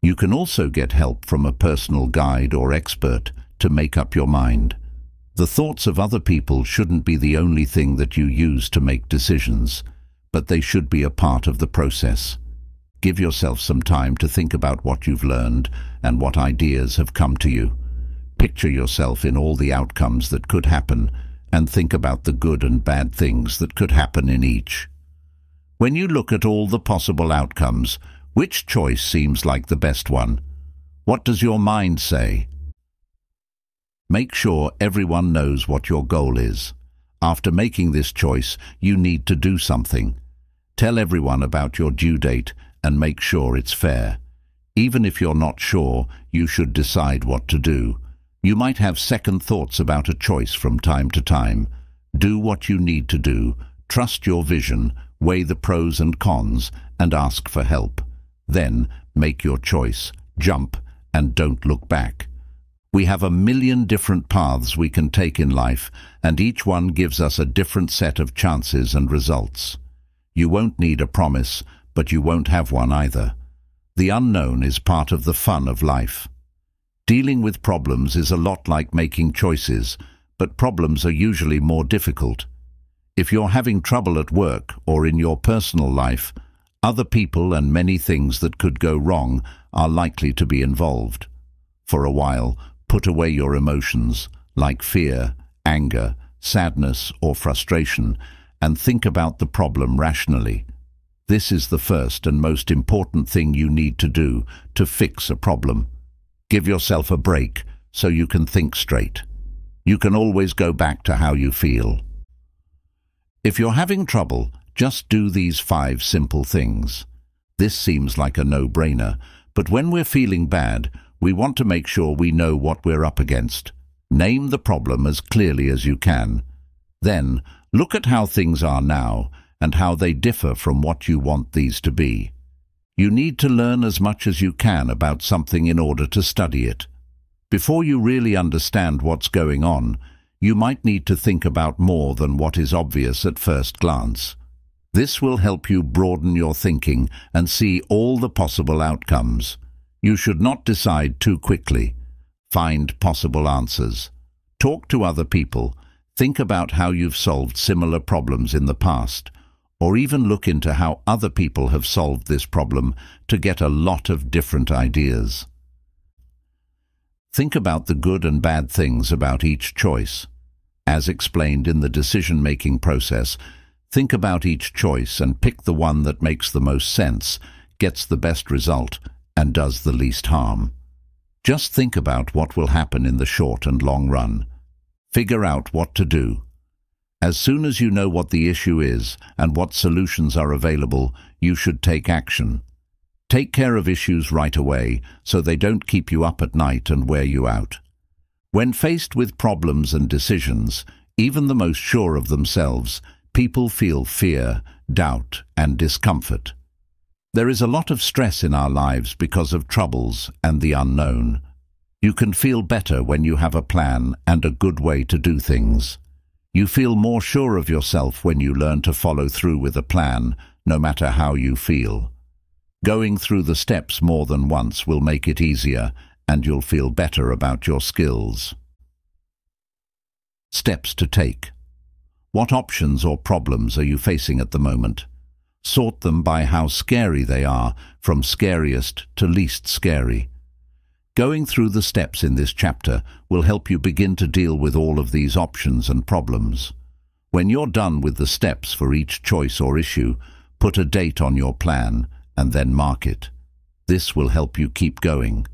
You can also get help from a personal guide or expert to make up your mind. The thoughts of other people shouldn't be the only thing that you use to make decisions, but they should be a part of the process. Give yourself some time to think about what you've learned and what ideas have come to you. Picture yourself in all the outcomes that could happen and think about the good and bad things that could happen in each. When you look at all the possible outcomes, which choice seems like the best one? What does your mind say? Make sure everyone knows what your goal is. After making this choice, you need to do something. Tell everyone about your due date and make sure it's fair. Even if you're not sure, you should decide what to do. You might have second thoughts about a choice from time to time. Do what you need to do, trust your vision, weigh the pros and cons, and ask for help. Then, make your choice, jump, and don't look back. We have a million different paths we can take in life, and each one gives us a different set of chances and results. You won't need a promise, but you won't have one either. The unknown is part of the fun of life. Dealing with problems is a lot like making choices, but problems are usually more difficult. If you're having trouble at work or in your personal life, other people and many things that could go wrong are likely to be involved. For a while, put away your emotions, like fear, anger, sadness, or frustration, and think about the problem rationally. This is the first and most important thing you need to do to fix a problem. Give yourself a break so you can think straight. You can always go back to how you feel. If you're having trouble, just do these 5 simple things. This seems like a no-brainer, but when we're feeling bad, we want to make sure we know what we're up against. Name the problem as clearly as you can. Then, look at how things are now and how they differ from what you want these to be. You need to learn as much as you can about something in order to study it. Before you really understand what's going on, you might need to think about more than what is obvious at first glance. This will help you broaden your thinking and see all the possible outcomes. You should not decide too quickly. Find possible answers. Talk to other people. Think about how you've solved similar problems in the past, or even look into how other people have solved this problem to get a lot of different ideas. Think about the good and bad things about each choice. As explained in the decision-making process, think about each choice and pick the one that makes the most sense, gets the best result, and does the least harm. Just think about what will happen in the short and long run. Figure out what to do. As soon as you know what the issue is and what solutions are available, you should take action. Take care of issues right away so they don't keep you up at night and wear you out. When faced with problems and decisions, even the most sure of themselves, people feel fear, doubt, and discomfort. There is a lot of stress in our lives because of troubles and the unknown. You can feel better when you have a plan and a good way to do things. You feel more sure of yourself when you learn to follow through with a plan, no matter how you feel. Going through the steps more than once will make it easier, and you'll feel better about your skills. Steps to take. What options or problems are you facing at the moment? Sort them by how scary they are, from scariest to least scary. Going through the steps in this chapter will help you begin to deal with all of these options and problems. When you're done with the steps for each choice or issue, put a date on your plan and then mark it. This will help you keep going.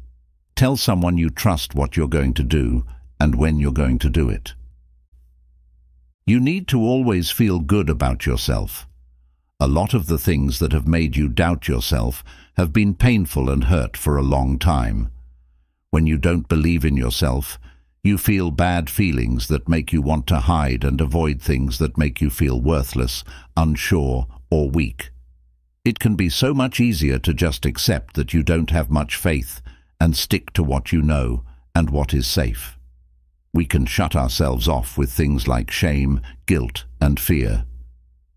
Tell someone you trust what you're going to do and when you're going to do it. You need to always feel good about yourself. A lot of the things that have made you doubt yourself have been painful and hurt for a long time. When you don't believe in yourself, you feel bad feelings that make you want to hide and avoid things that make you feel worthless, unsure, or weak. It can be so much easier to just accept that you don't have much faith and stick to what you know and what is safe. We can shut ourselves off with things like shame, guilt, and fear.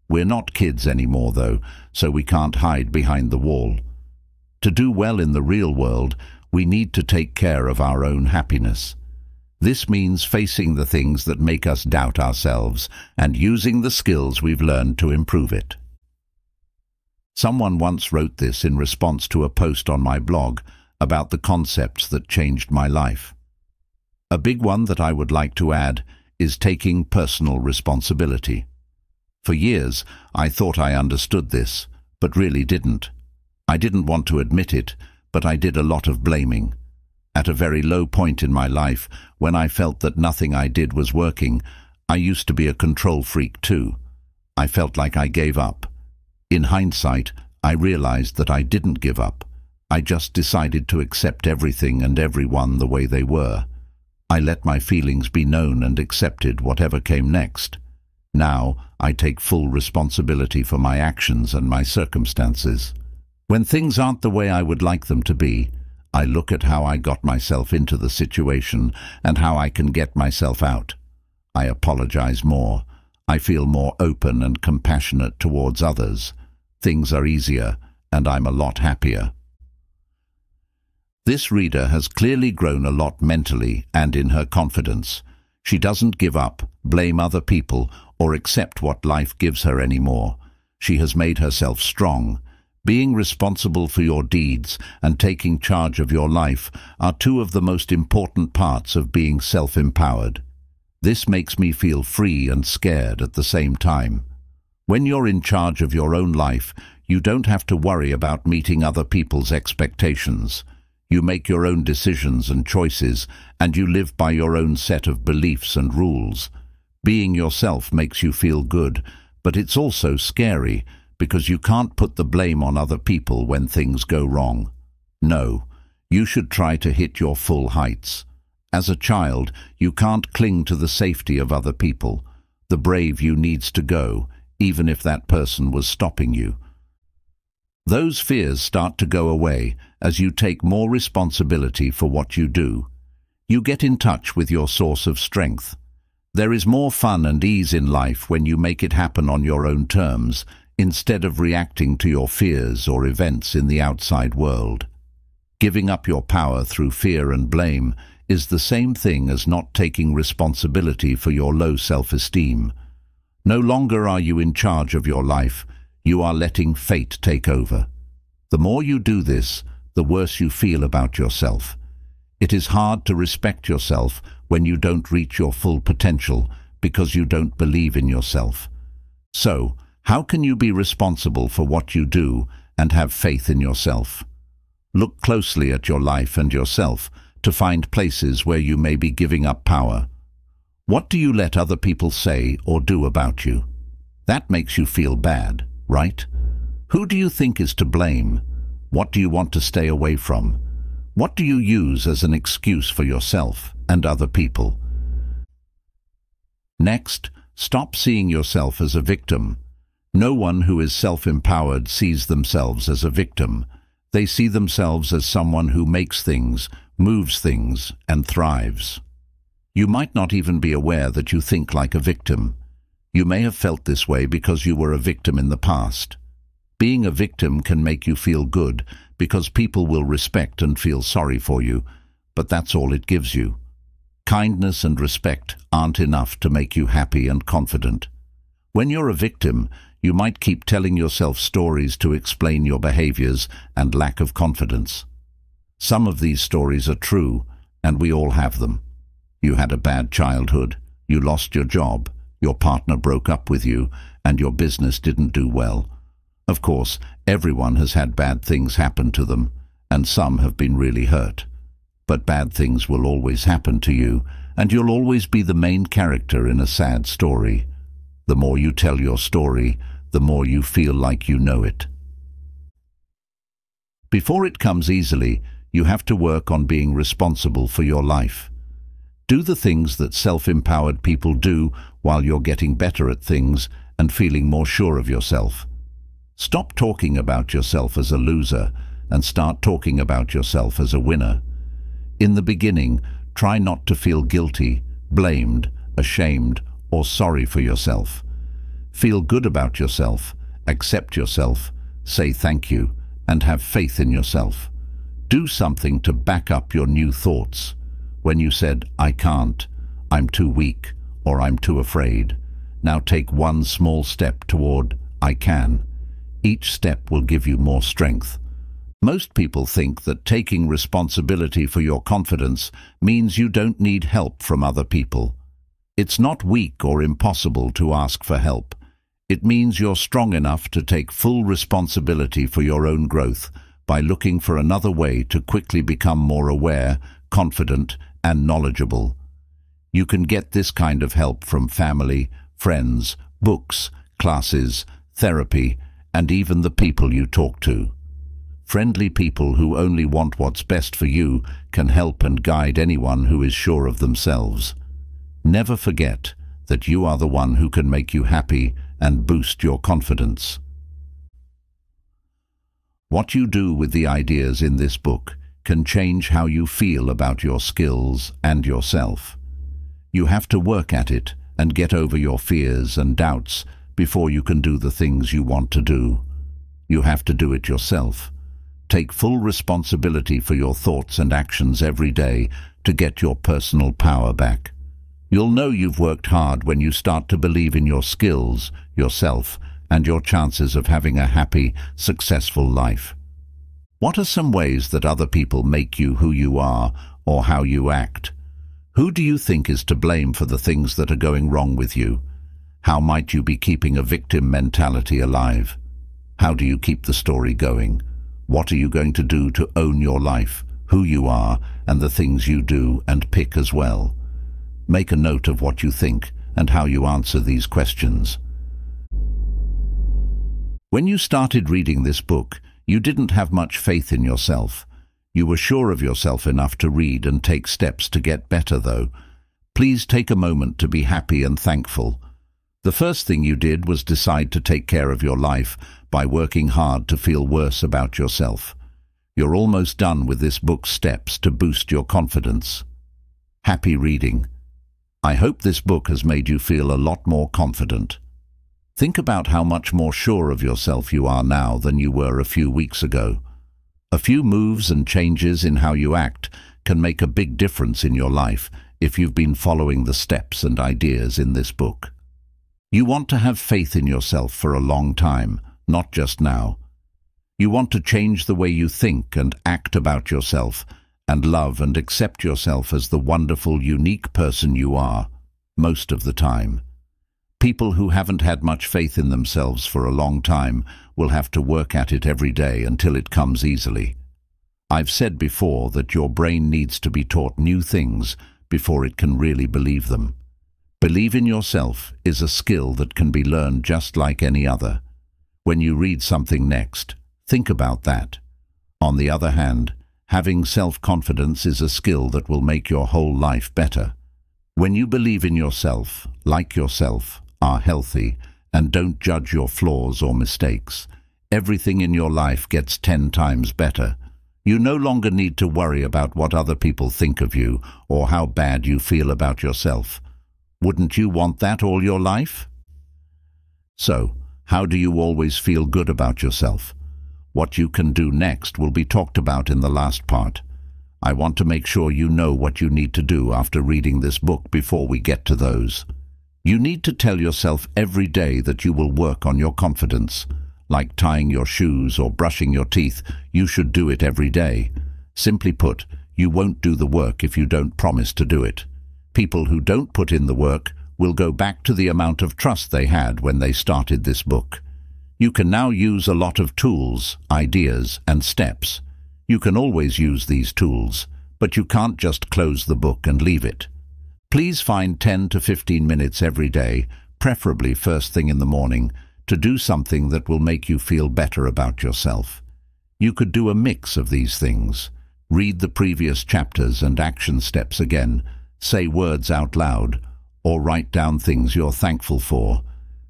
We're not kids anymore, though, so we can't hide behind the wall. To do well in the real world, we need to take care of our own happiness. This means facing the things that make us doubt ourselves and using the skills we've learned to improve it. Someone once wrote this in response to a post on my blog about the concepts that changed my life. A big one that I would like to add is taking personal responsibility. For years, I thought I understood this, but really didn't. I didn't want to admit it, but I did a lot of blaming. At a very low point in my life, when I felt that nothing I did was working, I used to be a control freak too. I felt like I gave up. In hindsight, I realized that I didn't give up. I just decided to accept everything and everyone the way they were. I let my feelings be known and accepted whatever came next. Now, I take full responsibility for my actions and my circumstances. When things aren't the way I would like them to be, I look at how I got myself into the situation and how I can get myself out. I apologize more. I feel more open and compassionate towards others. Things are easier, and I'm a lot happier. This reader has clearly grown a lot mentally and in her confidence. She doesn't give up, blame other people, or accept what life gives her anymore. She has made herself strong. Being responsible for your deeds and taking charge of your life are two of the most important parts of being self-empowered. This makes me feel free and scared at the same time. When you're in charge of your own life, you don't have to worry about meeting other people's expectations. You make your own decisions and choices, and you live by your own set of beliefs and rules. Being yourself makes you feel good, but it's also scary because you can't put the blame on other people when things go wrong. No, you should try to hit your full heights. As a child, you can't cling to the safety of other people. The brave you needs to go, even if that person was stopping you. Those fears start to go away as you take more responsibility for what you do. You get in touch with your source of strength. There is more fun and ease in life when you make it happen on your own terms, instead of reacting to your fears or events in the outside world. Giving up your power through fear and blame is the same thing as not taking responsibility for your low self-esteem. No longer are you in charge of your life. You are letting fate take over. The more you do this, the worse you feel about yourself. It is hard to respect yourself when you don't reach your full potential because you don't believe in yourself. So, how can you be responsible for what you do and have faith in yourself? Look closely at your life and yourself to find places where you may be giving up power. What do you let other people say or do about you? That makes you feel bad, right? Who do you think is to blame? What do you want to stay away from? What do you use as an excuse for yourself and other people? Next, stop seeing yourself as a victim. No one who is self-empowered sees themselves as a victim. They see themselves as someone who makes things, moves things, and thrives. You might not even be aware that you think like a victim. You may have felt this way because you were a victim in the past. Being a victim can make you feel good because people will respect and feel sorry for you, but that's all it gives you. Kindness and respect aren't enough to make you happy and confident. When you're a victim, you might keep telling yourself stories to explain your behaviors and lack of confidence. Some of these stories are true, and we all have them. You had a bad childhood, you lost your job, your partner broke up with you, and your business didn't do well. Of course, everyone has had bad things happen to them, and some have been really hurt. But bad things will always happen to you, and you'll always be the main character in a sad story. The more you tell your story, the more you feel like you know it. Before it comes easily, you have to work on being responsible for your life. Do the things that self-empowered people do while you're getting better at things and feeling more sure of yourself. Stop talking about yourself as a loser and start talking about yourself as a winner. In the beginning, try not to feel guilty, blamed, ashamed, or sorry for yourself. Feel good about yourself, accept yourself, say thank you, and have faith in yourself. Do something to back up your new thoughts. When you said, "I can't," "I'm too weak," or "I'm too afraid," now take one small step toward "I can." Each step will give you more strength. Most people think that taking responsibility for your confidence means you don't need help from other people. It's not weak or impossible to ask for help. It means you're strong enough to take full responsibility for your own growth by looking for another way to quickly become more aware, confident, and knowledgeable. You can get this kind of help from family, friends, books, classes, therapy, and even the people you talk to. Friendly people who only want what's best for you can help and guide anyone who is sure of themselves. Never forget that you are the one who can make you happy and boost your confidence. What you do with the ideas in this book can change how you feel about your skills and yourself. You have to work at it and get over your fears and doubts before you can do the things you want to do. You have to do it yourself. Take full responsibility for your thoughts and actions every day to get your personal power back. You'll know you've worked hard when you start to believe in your skills, yourself, and your chances of having a happy, successful life. What are some ways that other people make you who you are or how you act? Who do you think is to blame for the things that are going wrong with you? How might you be keeping a victim mentality alive? How do you keep the story going? What are you going to do to own your life, who you are, and the things you do and pick as well? Make a note of what you think and how you answer these questions. When you started reading this book, you didn't have much faith in yourself. You were sure of yourself enough to read and take steps to get better, though. Please take a moment to be happy and thankful. The first thing you did was decide to take care of your life by working hard to feel worse about yourself. You're almost done with this book's steps to boost your confidence. Happy reading. I hope this book has made you feel a lot more confident. Think about how much more sure of yourself you are now than you were a few weeks ago. A few moves and changes in how you act can make a big difference in your life if you've been following the steps and ideas in this book. You want to have faith in yourself for a long time, not just now. You want to change the way you think and act about yourself, and love and accept yourself as the wonderful, unique person you are, most of the time. People who haven't had much faith in themselves for a long time will have to work at it every day until it comes easily. I've said before that your brain needs to be taught new things before it can really believe them. Believe in yourself is a skill that can be learned just like any other. When you read something next, think about that. On the other hand, having self-confidence is a skill that will make your whole life better. When you believe in yourself, like yourself, are healthy, and don't judge your flaws or mistakes, everything in your life gets 10 times better. You no longer need to worry about what other people think of you or how bad you feel about yourself. Wouldn't you want that all your life? So, how do you always feel good about yourself? What you can do next will be talked about in the last part. I want to make sure you know what you need to do after reading this book before we get to those. You need to tell yourself every day that you will work on your confidence. Like tying your shoes or brushing your teeth, you should do it every day. Simply put, you won't do the work if you don't promise to do it. People who don't put in the work will go back to the amount of trust they had when they started this book. You can now use a lot of tools, ideas, and steps. You can always use these tools, but you can't just close the book and leave it. Please find 10 to 15 minutes every day, preferably first thing in the morning, to do something that will make you feel better about yourself. You could do a mix of these things. Read the previous chapters and action steps again, say words out loud, or write down things you're thankful for.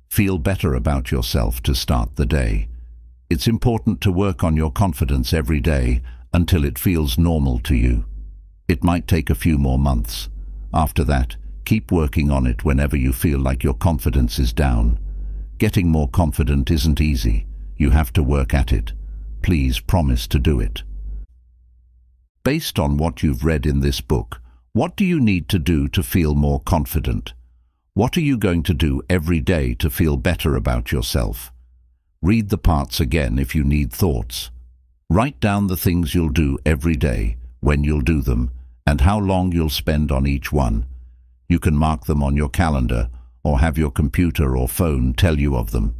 Feel better about yourself to start the day. It's important to work on your confidence every day until it feels normal to you. It might take a few more months. After that, keep working on it whenever you feel like your confidence is down. Getting more confident isn't easy. You have to work at it. Please promise to do it. Based on what you've read in this book, what do you need to do to feel more confident? What are you going to do every day to feel better about yourself? Read the parts again if you need thoughts. Write down the things you'll do every day, when you'll do them, and how long you'll spend on each one. You can mark them on your calendar or have your computer or phone tell you of them.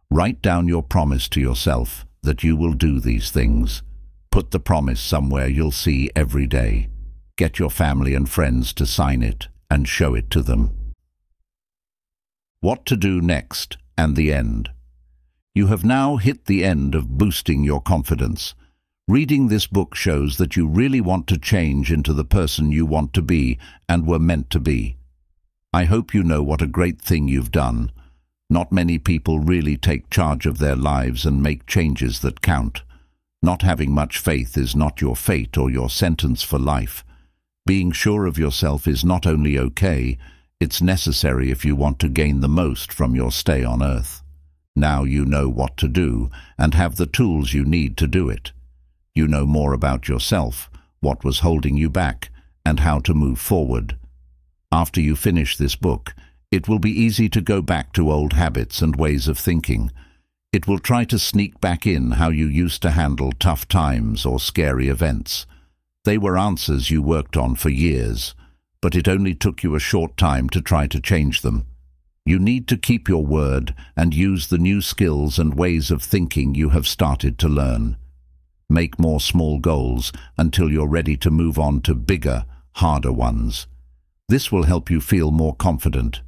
Write down your promise to yourself that you will do these things. Put the promise somewhere you'll see every day. Get your family and friends to sign it and show it to them. What to do next and the end. You have now hit the end of boosting your confidence. Reading this book shows that you really want to change into the person you want to be and were meant to be. I hope you know what a great thing you've done. Not many people really take charge of their lives and make changes that count. Not having much faith is not your fate or your sentence for life. Being sure of yourself is not only okay, it's necessary if you want to gain the most from your stay on earth. Now you know what to do and have the tools you need to do it. You know more about yourself, what was holding you back, and how to move forward. After you finish this book, it will be easy to go back to old habits and ways of thinking. It will try to sneak back in how you used to handle tough times or scary events. They were answers you worked on for years, but it only took you a short time to try to change them. You need to keep your word and use the new skills and ways of thinking you have started to learn. Make more small goals until you're ready to move on to bigger, harder ones. This will help you feel more confident.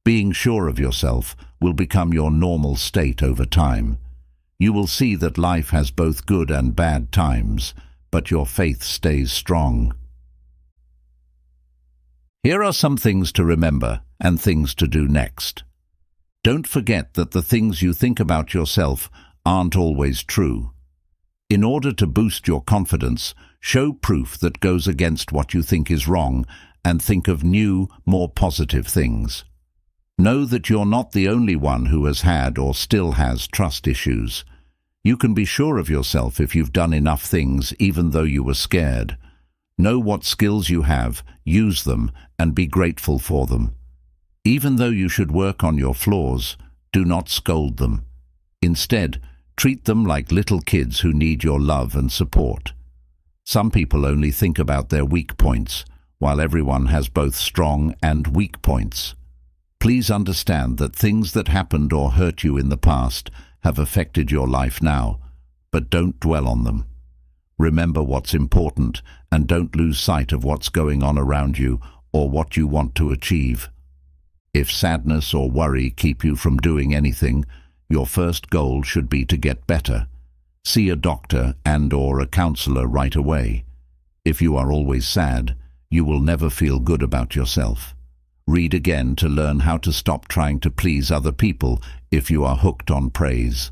Being sure of yourself will become your normal state over time. You will see that life has both good and bad times, but your faith stays strong. Here are some things to remember and things to do next. Don't forget that the things you think about yourself aren't always true. In order to boost your confidence, show proof that goes against what you think is wrong and think of new, more positive things. Know that you're not the only one who has had or still has trust issues. You can be sure of yourself if you've done enough things even though you were scared. Know what skills you have, use them, and be grateful for them. Even though you should work on your flaws, do not scold them. Instead, treat them like little kids who need your love and support. Some people only think about their weak points, while everyone has both strong and weak points. Please understand that things that happened or hurt you in the past have affected your life now, but don't dwell on them. Remember what's important and don't lose sight of what's going on around you or what you want to achieve. If sadness or worry keep you from doing anything, your first goal should be to get better. See a doctor and/or a counselor right away. If you are always sad, you will never feel good about yourself. Read again to learn how to stop trying to please other people if you are hooked on praise.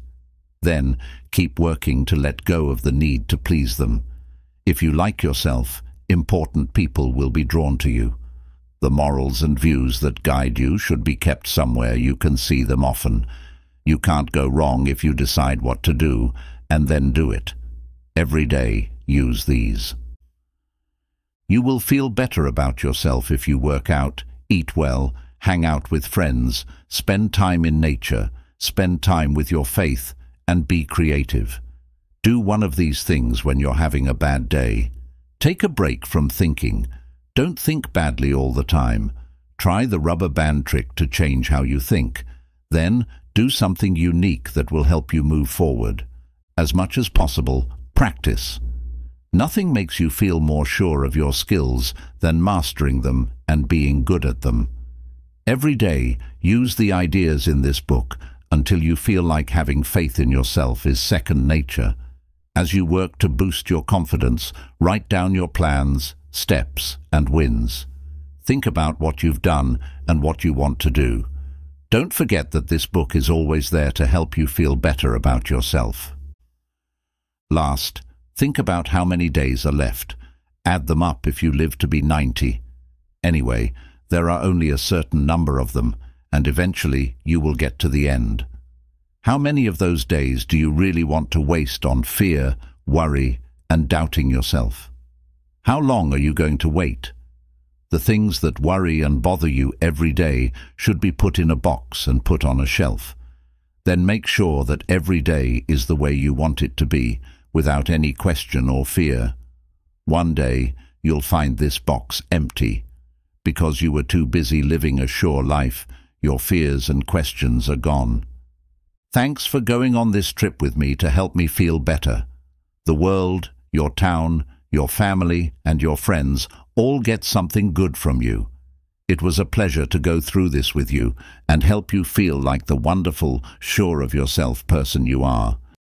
Then, keep working to let go of the need to please them. If you like yourself, important people will be drawn to you. The morals and views that guide you should be kept somewhere you can see them often. You can't go wrong if you decide what to do, and then do it. Every day, use these. You will feel better about yourself if you work out, eat well, hang out with friends, spend time in nature, spend time with your faith, and be creative. Do one of these things when you're having a bad day. Take a break from thinking. Don't think badly all the time. Try the rubber band trick to change how you think. Then, do something unique that will help you move forward. As much as possible, practice. Nothing makes you feel more sure of your skills than mastering them and being good at them. Every day, use the ideas in this book until you feel like having faith in yourself is second nature. As you work to boost your confidence, write down your plans, steps, and wins. Think about what you've done and what you want to do. Don't forget that this book is always there to help you feel better about yourself. Last, think about how many days are left. Add them up if you live to be 90. Anyway, there are only a certain number of them, and eventually you will get to the end. How many of those days do you really want to waste on fear, worry, and doubting yourself? How long are you going to wait? The things that worry and bother you every day should be put in a box and put on a shelf. Then make sure that every day is the way you want it to be, without any question or fear. One day, you'll find this box empty. Because you were too busy living a sure life, your fears and questions are gone. Thanks for going on this trip with me to help me feel better. The world, your town, your family, and your friends all get something good from you. It was a pleasure to go through this with you and help you feel like the wonderful, sure of yourself person you are.